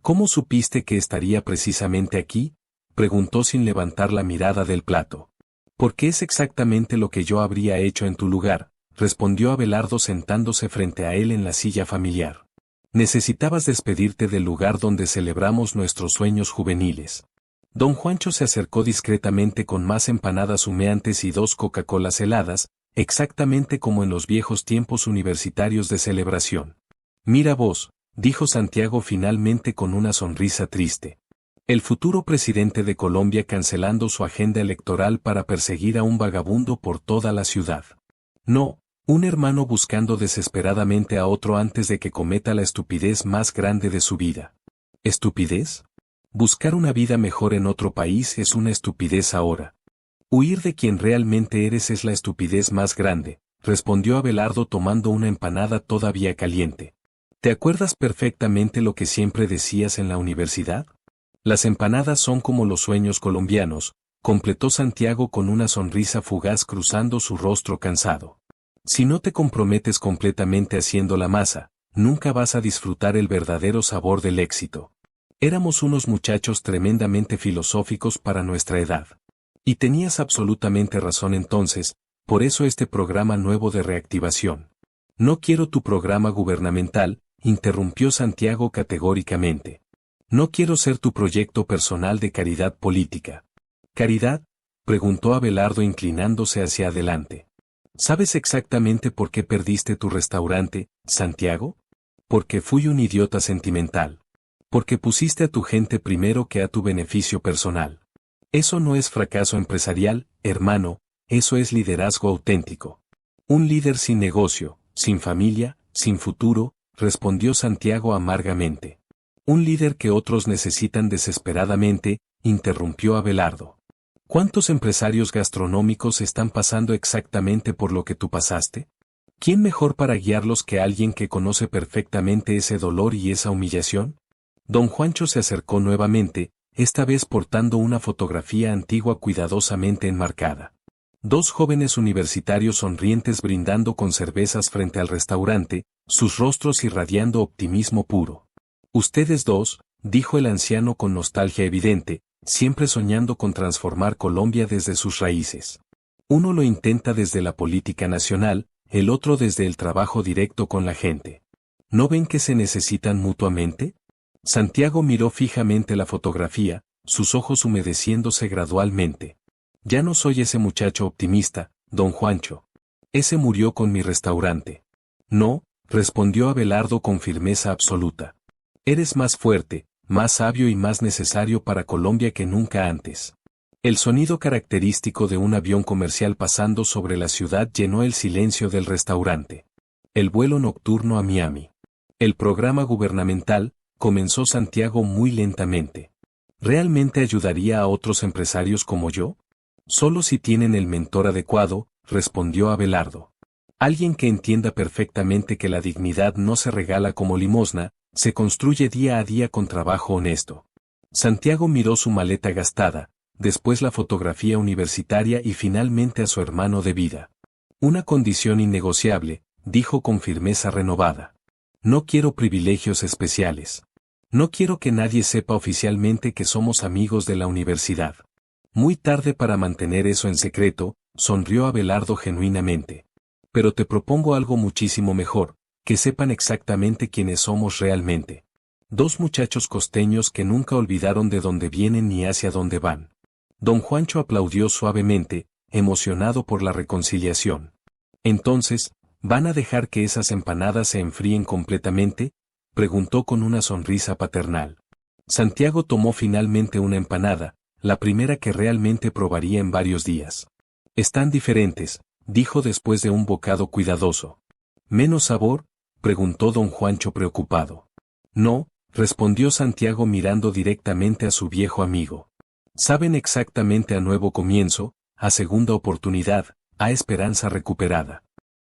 «¿Cómo supiste que estaría precisamente aquí?», preguntó sin levantar la mirada del plato. «Porque es exactamente lo que yo habría hecho en tu lugar», respondió Abelardo sentándose frente a él en la silla familiar. «Necesitabas despedirte del lugar donde celebramos nuestros sueños juveniles». Don Juancho se acercó discretamente con más empanadas humeantes y 2 Coca-Colas heladas, exactamente como en los viejos tiempos universitarios de celebración. «Mira vos», dijo Santiago finalmente con una sonrisa triste. «El futuro presidente de Colombia cancelando su agenda electoral para perseguir a un vagabundo por toda la ciudad. No, un hermano buscando desesperadamente a otro antes de que cometa la estupidez más grande de su vida». ¿Estupidez? Buscar una vida mejor en otro país es una estupidez ahora. Huir de quien realmente eres es la estupidez más grande, respondió Abelardo tomando una empanada todavía caliente. ¿Te acuerdas perfectamente lo que siempre decías en la universidad? Las empanadas son como los sueños colombianos, completó Santiago con una sonrisa fugaz cruzando su rostro cansado. Si no te comprometes completamente haciendo la masa, nunca vas a disfrutar el verdadero sabor del éxito. Éramos unos muchachos tremendamente filosóficos para nuestra edad. Y tenías absolutamente razón entonces, por eso este programa nuevo de reactivación. No quiero tu programa gubernamental, interrumpió Santiago categóricamente. No quiero ser tu proyecto personal de caridad política. ¿Caridad?, preguntó Abelardo inclinándose hacia adelante. ¿Sabes exactamente por qué perdiste tu restaurante, Santiago? Porque fui un idiota sentimental. Porque pusiste a tu gente primero que a tu beneficio personal. Eso no es fracaso empresarial, hermano, eso es liderazgo auténtico. Un líder sin negocio, sin familia, sin futuro, respondió Santiago amargamente. Un líder que otros necesitan desesperadamente, interrumpió Abelardo. ¿Cuántos empresarios gastronómicos están pasando exactamente por lo que tú pasaste? ¿Quién mejor para guiarlos que alguien que conoce perfectamente ese dolor y esa humillación? Don Juancho se acercó nuevamente, esta vez portando una fotografía antigua cuidadosamente enmarcada. 2 jóvenes universitarios sonrientes brindando con cervezas frente al restaurante, sus rostros irradiando optimismo puro. «Ustedes dos», dijo el anciano con nostalgia evidente, siempre soñando con transformar Colombia desde sus raíces. Uno lo intenta desde la política nacional, el otro desde el trabajo directo con la gente. ¿No ven que se necesitan mutuamente? Santiago miró fijamente la fotografía, sus ojos humedeciéndose gradualmente. Ya no soy ese muchacho optimista, don Juancho. Ese murió con mi restaurante. No, respondió Abelardo con firmeza absoluta. Eres más fuerte, más sabio y más necesario para Colombia que nunca antes. El sonido característico de un avión comercial pasando sobre la ciudad llenó el silencio del restaurante. El vuelo nocturno a Miami. El programa gubernamental, comenzó Santiago muy lentamente. ¿Realmente ayudaría a otros empresarios como yo? Solo si tienen el mentor adecuado, respondió Abelardo. Alguien que entienda perfectamente que la dignidad no se regala como limosna, se construye día a día con trabajo honesto. Santiago miró su maleta gastada, después la fotografía universitaria y finalmente a su hermano de vida. Una condición innegociable, dijo con firmeza renovada. No quiero privilegios especiales. No quiero que nadie sepa oficialmente que somos amigos de la universidad. Muy tarde para mantener eso en secreto, sonrió Abelardo genuinamente. Pero te propongo algo muchísimo mejor, que sepan exactamente quiénes somos realmente. Dos muchachos costeños que nunca olvidaron de dónde vienen ni hacia dónde van. Don Juancho aplaudió suavemente, emocionado por la reconciliación. Entonces, ¿van a dejar que esas empanadas se enfríen completamente?, preguntó con una sonrisa paternal. Santiago tomó finalmente una empanada, la primera que realmente probaría en varios días. Están diferentes, dijo después de un bocado cuidadoso. ¿Menos sabor?, preguntó don Juancho preocupado. No, respondió Santiago mirando directamente a su viejo amigo. Saben exactamente a nuevo comienzo, a segunda oportunidad, a esperanza recuperada.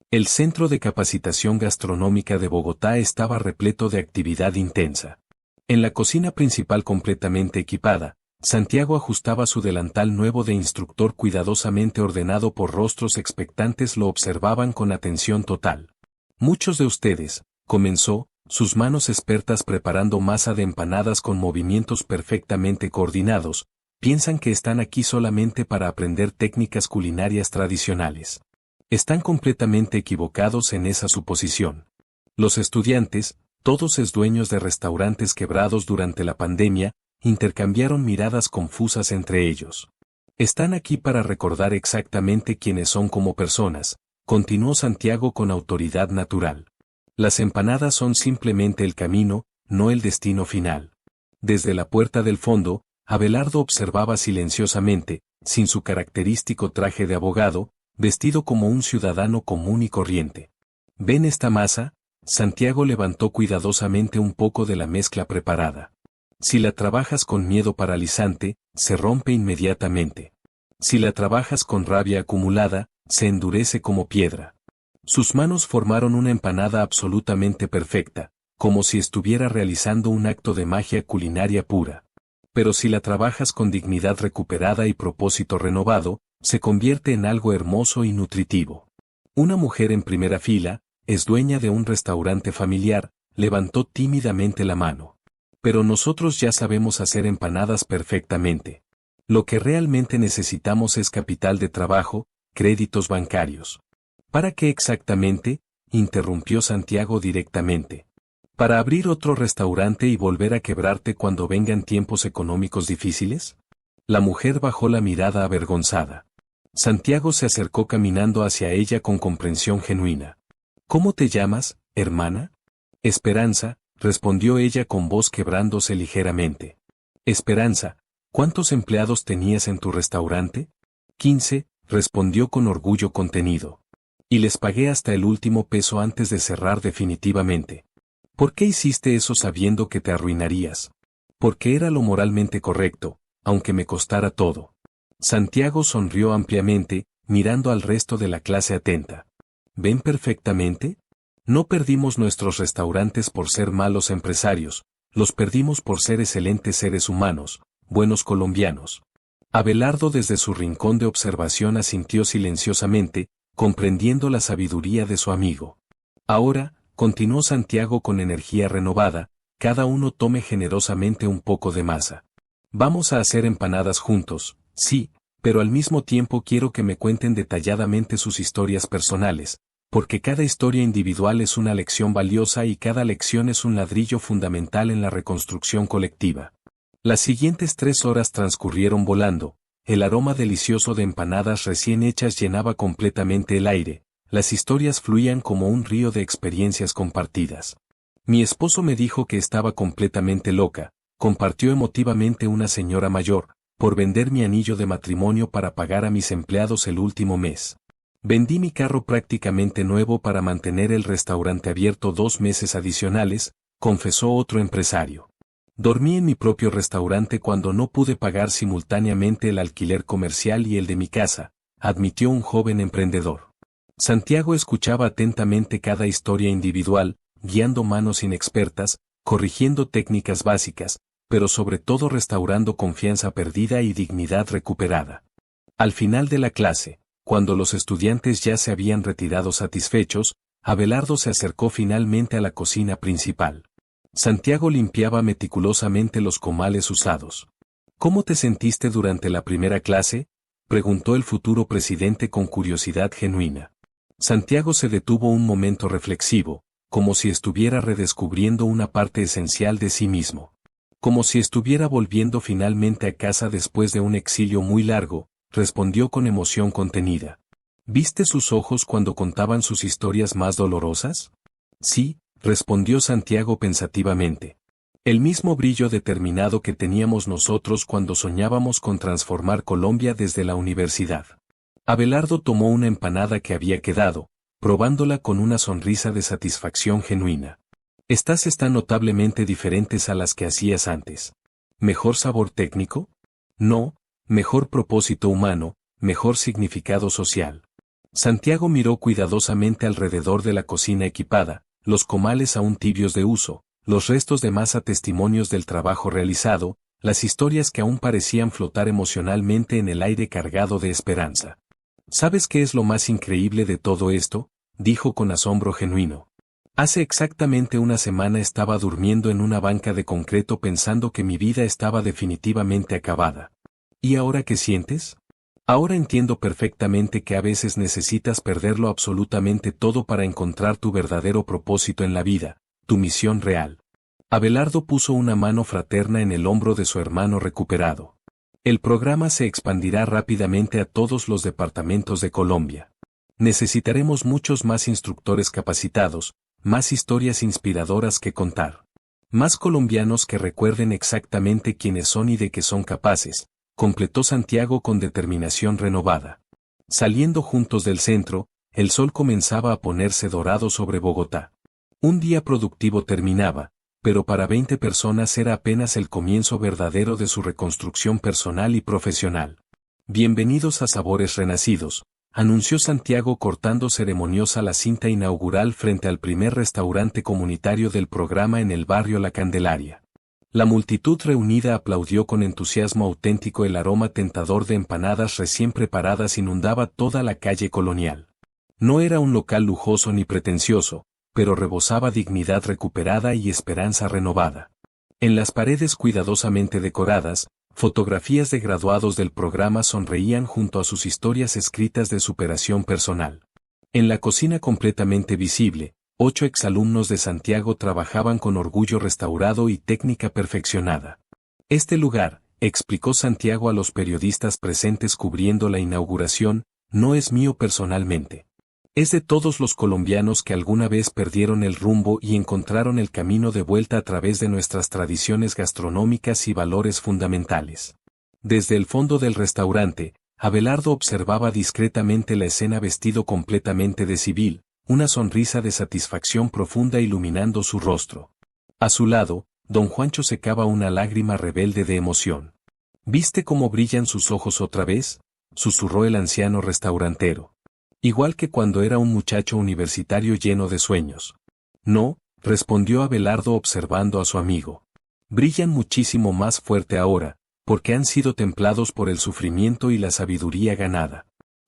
El Centro de Capacitación Gastronómica de Bogotá estaba repleto de actividad intensa. En la cocina principal completamente equipada, Santiago ajustaba su delantal nuevo de instructor cuidadosamente ordenado por rostros expectantes lo observaban con atención total. Muchos de ustedes, comenzó, sus manos expertas preparando masa de empanadas con movimientos perfectamente coordinados, piensan que están aquí solamente para aprender técnicas culinarias tradicionales. Están completamente equivocados en esa suposición. Los estudiantes, todos dueños de restaurantes quebrados durante la pandemia, intercambiaron miradas confusas entre ellos. Están aquí para recordar exactamente quiénes son como personas, continuó Santiago con autoridad natural. Las empanadas son simplemente el camino, no el destino final. Desde la puerta del fondo, Abelardo observaba silenciosamente, sin su característico traje de abogado, vestido como un ciudadano común y corriente. ¿Ven esta masa? Santiago levantó cuidadosamente un poco de la mezcla preparada. Si la trabajas con miedo paralizante, se rompe inmediatamente. Si la trabajas con rabia acumulada, se endurece como piedra. Sus manos formaron una empanada absolutamente perfecta, como si estuviera realizando un acto de magia culinaria pura. Pero si la trabajas con dignidad recuperada y propósito renovado, se convierte en algo hermoso y nutritivo. Una mujer en primera fila, es dueña de un restaurante familiar, levantó tímidamente la mano. Pero nosotros ya sabemos hacer empanadas perfectamente. Lo que realmente necesitamos es capital de trabajo, créditos bancarios. ¿Para qué exactamente?, interrumpió Santiago directamente. ¿Para abrir otro restaurante y volver a quebrarte cuando vengan tiempos económicos difíciles? La mujer bajó la mirada avergonzada. Santiago se acercó caminando hacia ella con comprensión genuina. ¿Cómo te llamas, hermana? Esperanza, respondió ella con voz quebrándose ligeramente. Esperanza, ¿cuántos empleados tenías en tu restaurante? 15, respondió con orgullo contenido. Y les pagué hasta el último peso antes de cerrar definitivamente. ¿Por qué hiciste eso sabiendo que te arruinarías? Porque era lo moralmente correcto, aunque me costara todo. Santiago sonrió ampliamente, mirando al resto de la clase atenta. ¿Ven perfectamente? No perdimos nuestros restaurantes por ser malos empresarios, los perdimos por ser excelentes seres humanos, buenos colombianos. Abelardo desde su rincón de observación asintió silenciosamente, comprendiendo la sabiduría de su amigo. Ahora, continuó Santiago con energía renovada, cada uno tome generosamente un poco de masa. Vamos a hacer empanadas juntos, sí, pero al mismo tiempo quiero que me cuenten detalladamente sus historias personales, Porque cada historia individual es una lección valiosa y cada lección es un ladrillo fundamental en la reconstrucción colectiva. Las siguientes 3 horas transcurrieron volando, el aroma delicioso de empanadas recién hechas llenaba completamente el aire, las historias fluían como un río de experiencias compartidas. Mi esposo me dijo que estaba completamente loca, compartió emotivamente una señora mayor, por vender mi anillo de matrimonio para pagar a mis empleados el último mes. Vendí mi carro prácticamente nuevo para mantener el restaurante abierto 2 meses adicionales, confesó otro empresario. Dormí en mi propio restaurante cuando no pude pagar simultáneamente el alquiler comercial y el de mi casa, admitió un joven emprendedor. Santiago escuchaba atentamente cada historia individual, guiando manos inexpertas, corrigiendo técnicas básicas, pero sobre todo restaurando confianza perdida y dignidad recuperada. Al final de la clase, cuando los estudiantes ya se habían retirado satisfechos, Abelardo se acercó finalmente a la cocina principal. Santiago limpiaba meticulosamente los comales usados. ¿Cómo te sentiste durante la primera clase?, preguntó el futuro presidente con curiosidad genuina. Santiago se detuvo un momento reflexivo, como si estuviera redescubriendo una parte esencial de sí mismo. Como si estuviera volviendo finalmente a casa después de un exilio muy largo, respondió con emoción contenida. ¿Viste sus ojos cuando contaban sus historias más dolorosas? Sí, respondió Santiago pensativamente. El mismo brillo determinado que teníamos nosotros cuando soñábamos con transformar Colombia desde la universidad. Abelardo tomó una empanada que había quedado, probándola con una sonrisa de satisfacción genuina. Estas están notablemente diferentes a las que hacías antes. ¿Mejor sabor técnico? No, mejor propósito humano, mejor significado social. Santiago miró cuidadosamente alrededor de la cocina equipada, los comales aún tibios de uso, los restos de masa testimonios del trabajo realizado, las historias que aún parecían flotar emocionalmente en el aire cargado de esperanza. ¿Sabes qué es lo más increíble de todo esto?, dijo con asombro genuino. Hace exactamente una semana estaba durmiendo en una banca de concreto pensando que mi vida estaba definitivamente acabada. ¿Y ahora qué sientes? Ahora entiendo perfectamente que a veces necesitas perderlo absolutamente todo para encontrar tu verdadero propósito en la vida, tu misión real. Abelardo puso una mano fraterna en el hombro de su hermano recuperado. El programa se expandirá rápidamente a todos los departamentos de Colombia. Necesitaremos muchos más instructores capacitados, más historias inspiradoras que contar. Más colombianos que recuerden exactamente quiénes son y de qué son capaces, completó Santiago con determinación renovada. Saliendo juntos del centro, el sol comenzaba a ponerse dorado sobre Bogotá. Un día productivo terminaba, pero para 20 personas era apenas el comienzo verdadero de su reconstrucción personal y profesional. Bienvenidos a Sabores Renacidos, anunció Santiago cortando ceremoniosa la cinta inaugural frente al primer restaurante comunitario del programa en el barrio La Candelaria. La multitud reunida aplaudió con entusiasmo auténtico. El aroma tentador de empanadas recién preparadas inundaba toda la calle colonial. No era un local lujoso ni pretencioso, pero rebosaba dignidad recuperada y esperanza renovada. En las paredes cuidadosamente decoradas, fotografías de graduados del programa sonreían junto a sus historias escritas de superación personal. En la cocina completamente visible, 8 exalumnos de Santiago trabajaban con orgullo restaurado y técnica perfeccionada. Este lugar, explicó Santiago a los periodistas presentes cubriendo la inauguración, no es mío personalmente. Es de todos los colombianos que alguna vez perdieron el rumbo y encontraron el camino de vuelta a través de nuestras tradiciones gastronómicas y valores fundamentales. Desde el fondo del restaurante, Abelardo observaba discretamente la escena vestido completamente de civil, una sonrisa de satisfacción profunda iluminando su rostro. A su lado, don Juancho secaba una lágrima rebelde de emoción. ¿Viste cómo brillan sus ojos otra vez?, susurró el anciano restaurantero. Igual que cuando era un muchacho universitario lleno de sueños. No, respondió Abelardo observando a su amigo. Brillan muchísimo más fuerte ahora, porque han sido templados por el sufrimiento y la sabiduría ganada.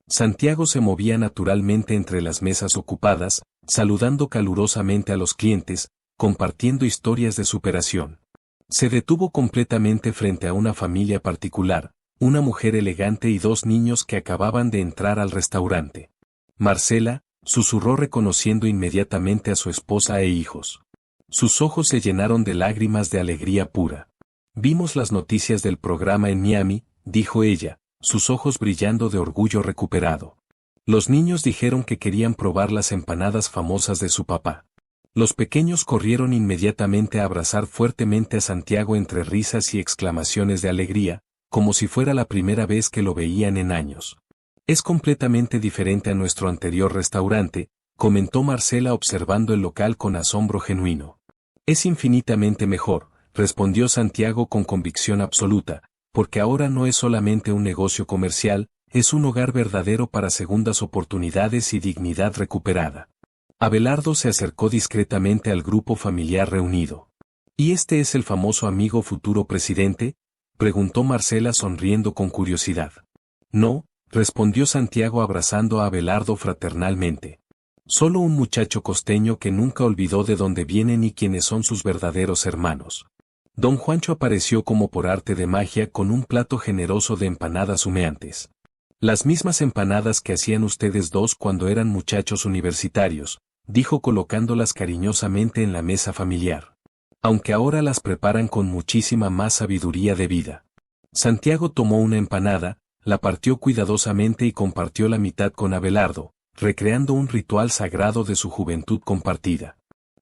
Santiago se movía naturalmente entre las mesas ocupadas, saludando calurosamente a los clientes, compartiendo historias de superación. Se detuvo completamente frente a una familia particular, una mujer elegante y 2 niños que acababan de entrar al restaurante. Marcela, susurró reconociendo inmediatamente a su esposa e hijos. Sus ojos se llenaron de lágrimas de alegría pura. Vimos las noticias del programa en Miami, dijo ella, sus ojos brillando de orgullo recuperado. Los niños dijeron que querían probar las empanadas famosas de su papá. Los pequeños corrieron inmediatamente a abrazar fuertemente a Santiago entre risas y exclamaciones de alegría, como si fuera la primera vez que lo veían en años. Es completamente diferente a nuestro anterior restaurante, comentó Marcela observando el local con asombro genuino. Es infinitamente mejor, respondió Santiago con convicción absoluta, porque ahora no es solamente un negocio comercial, es un hogar verdadero para segundas oportunidades y dignidad recuperada. Abelardo se acercó discretamente al grupo familiar reunido. ¿Y este es el famoso amigo futuro presidente?, preguntó Marcela sonriendo con curiosidad. No, respondió Santiago abrazando a Abelardo fraternalmente. Solo un muchacho costeño que nunca olvidó de dónde viene ni quiénes son sus verdaderos hermanos. Don Juancho apareció como por arte de magia con un plato generoso de empanadas humeantes. Las mismas empanadas que hacían ustedes dos cuando eran muchachos universitarios, dijo colocándolas cariñosamente en la mesa familiar. Aunque ahora las preparan con muchísima más sabiduría de vida. Santiago tomó una empanada, la partió cuidadosamente y compartió la mitad con Abelardo, recreando un ritual sagrado de su juventud compartida.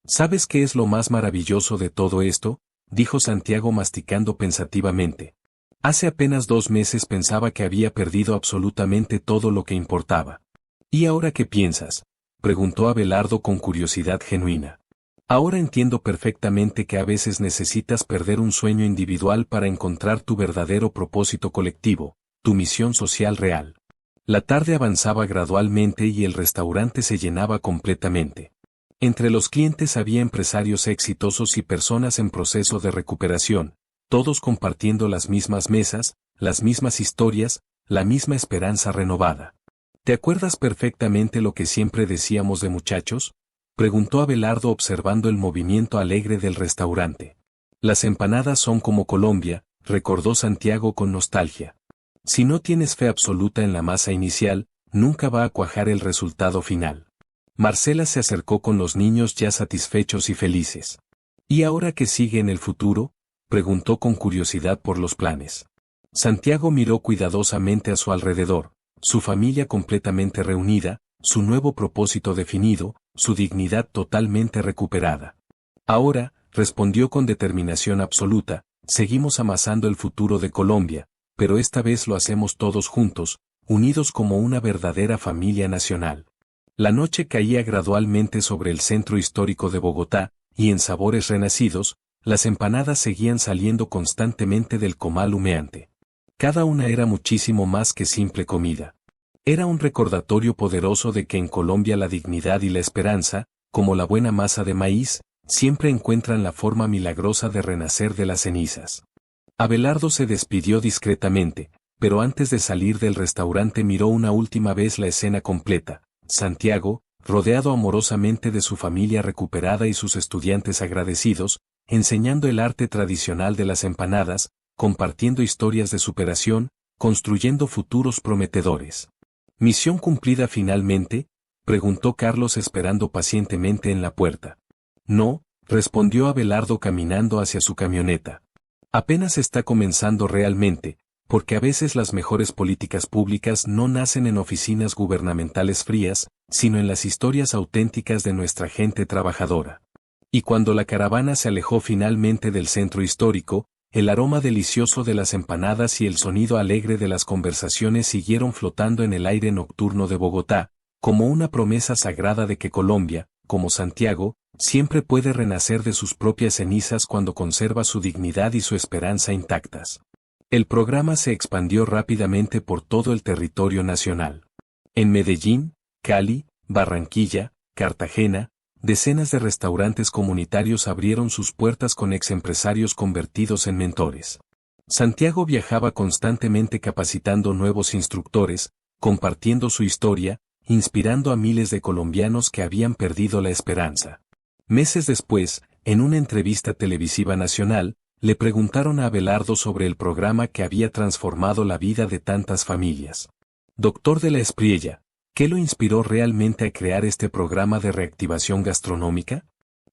¿Sabes qué es lo más maravilloso de todo esto?, dijo Santiago masticando pensativamente. Hace apenas 2 meses pensaba que había perdido absolutamente todo lo que importaba. ¿Y ahora qué piensas?, preguntó Abelardo con curiosidad genuina. Ahora entiendo perfectamente que a veces necesitas perder un sueño individual para encontrar tu verdadero propósito colectivo, tu misión social real. La tarde avanzaba gradualmente y el restaurante se llenaba completamente. Entre los clientes había empresarios exitosos y personas en proceso de recuperación, todos compartiendo las mismas mesas, las mismas historias, la misma esperanza renovada. ¿Te acuerdas perfectamente lo que siempre decíamos de muchachos?, preguntó Abelardo observando el movimiento alegre del restaurante. Las empanadas son como Colombia, recordó Santiago con nostalgia. Si no tienes fe absoluta en la masa inicial, nunca va a cuajar el resultado final. Marcela se acercó con los niños ya satisfechos y felices. ¿Y ahora qué sigue en el futuro?, preguntó con curiosidad por los planes. Santiago miró cuidadosamente a su alrededor, su familia completamente reunida, su nuevo propósito definido, su dignidad totalmente recuperada. Ahora, respondió con determinación absoluta, seguimos amasando el futuro de Colombia, pero esta vez lo hacemos todos juntos, unidos como una verdadera familia nacional. La noche caía gradualmente sobre el centro histórico de Bogotá, y en sabores renacidos, las empanadas seguían saliendo constantemente del comal humeante. Cada una era muchísimo más que simple comida. Era un recordatorio poderoso de que en Colombia la dignidad y la esperanza, como la buena masa de maíz, siempre encuentran la forma milagrosa de renacer de las cenizas. Abelardo se despidió discretamente, pero antes de salir del restaurante miró una última vez la escena completa. Santiago, rodeado amorosamente de su familia recuperada y sus estudiantes agradecidos, enseñando el arte tradicional de las empanadas, compartiendo historias de superación, construyendo futuros prometedores. ¿Misión cumplida finalmente?, preguntó Carlos esperando pacientemente en la puerta. No, respondió Abelardo caminando hacia su camioneta. Apenas está comenzando realmente, porque a veces las mejores políticas públicas no nacen en oficinas gubernamentales frías, sino en las historias auténticas de nuestra gente trabajadora. Y cuando la caravana se alejó finalmente del centro histórico, el aroma delicioso de las empanadas y el sonido alegre de las conversaciones siguieron flotando en el aire nocturno de Bogotá, como una promesa sagrada de que Colombia, como Santiago, siempre puede renacer de sus propias cenizas cuando conserva su dignidad y su esperanza intactas. El programa se expandió rápidamente por todo el territorio nacional. En Medellín, Cali, Barranquilla, Cartagena, decenas de restaurantes comunitarios abrieron sus puertas con exempresarios convertidos en mentores. Santiago viajaba constantemente capacitando nuevos instructores, compartiendo su historia, inspirando a miles de colombianos que habían perdido la esperanza. Meses después, en una entrevista televisiva nacional, le preguntaron a Abelardo sobre el programa que había transformado la vida de tantas familias. Doctor de la Espriella, ¿Qué lo inspiró realmente a crear este programa de reactivación gastronómica?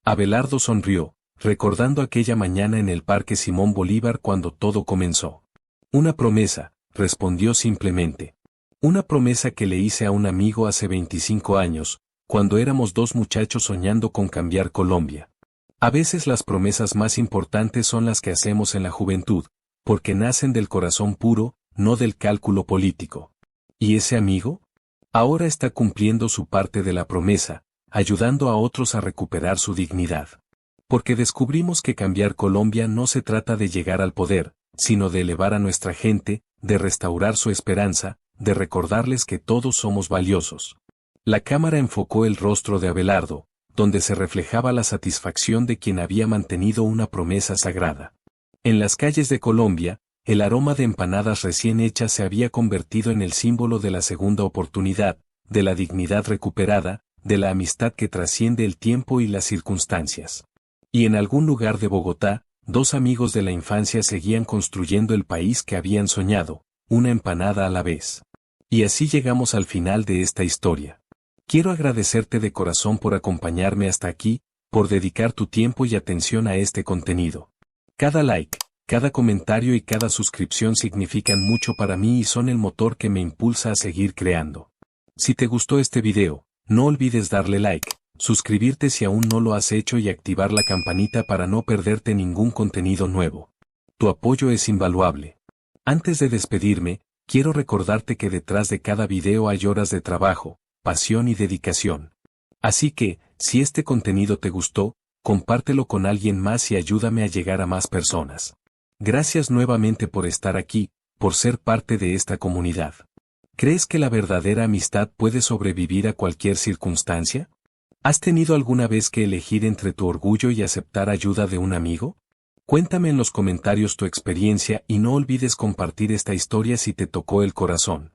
Abelardo sonrió, recordando aquella mañana en el Parque Simón Bolívar cuando todo comenzó. Una promesa, respondió simplemente. Una promesa que le hice a un amigo hace 25 años, cuando éramos dos muchachos soñando con cambiar Colombia. A veces las promesas más importantes son las que hacemos en la juventud, porque nacen del corazón puro, no del cálculo político. ¿Y ese amigo? Ahora está cumpliendo su parte de la promesa, ayudando a otros a recuperar su dignidad. Porque descubrimos que cambiar Colombia no se trata de llegar al poder, sino de elevar a nuestra gente, de restaurar su esperanza, de recordarles que todos somos valiosos. La cámara enfocó el rostro de Abelardo, donde se reflejaba la satisfacción de quien había mantenido una promesa sagrada. En las calles de Colombia, el aroma de empanadas recién hechas se había convertido en el símbolo de la segunda oportunidad, de la dignidad recuperada, de la amistad que trasciende el tiempo y las circunstancias. Y en algún lugar de Bogotá, dos amigos de la infancia seguían construyendo el país que habían soñado, una empanada a la vez. Y así llegamos al final de esta historia. Quiero agradecerte de corazón por acompañarme hasta aquí, por dedicar tu tiempo y atención a este contenido. Cada like, cada comentario y cada suscripción significan mucho para mí y son el motor que me impulsa a seguir creando. Si te gustó este video, no olvides darle like, suscribirte si aún no lo has hecho y activar la campanita para no perderte ningún contenido nuevo. Tu apoyo es invaluable. Antes de despedirme, quiero recordarte que detrás de cada video hay horas de trabajo, pasión y dedicación. Así que, si este contenido te gustó, compártelo con alguien más y ayúdame a llegar a más personas. Gracias nuevamente por estar aquí, por ser parte de esta comunidad. ¿Crees que la verdadera amistad puede sobrevivir a cualquier circunstancia? ¿Has tenido alguna vez que elegir entre tu orgullo y aceptar ayuda de un amigo? Cuéntame en los comentarios tu experiencia y no olvides compartir esta historia si te tocó el corazón.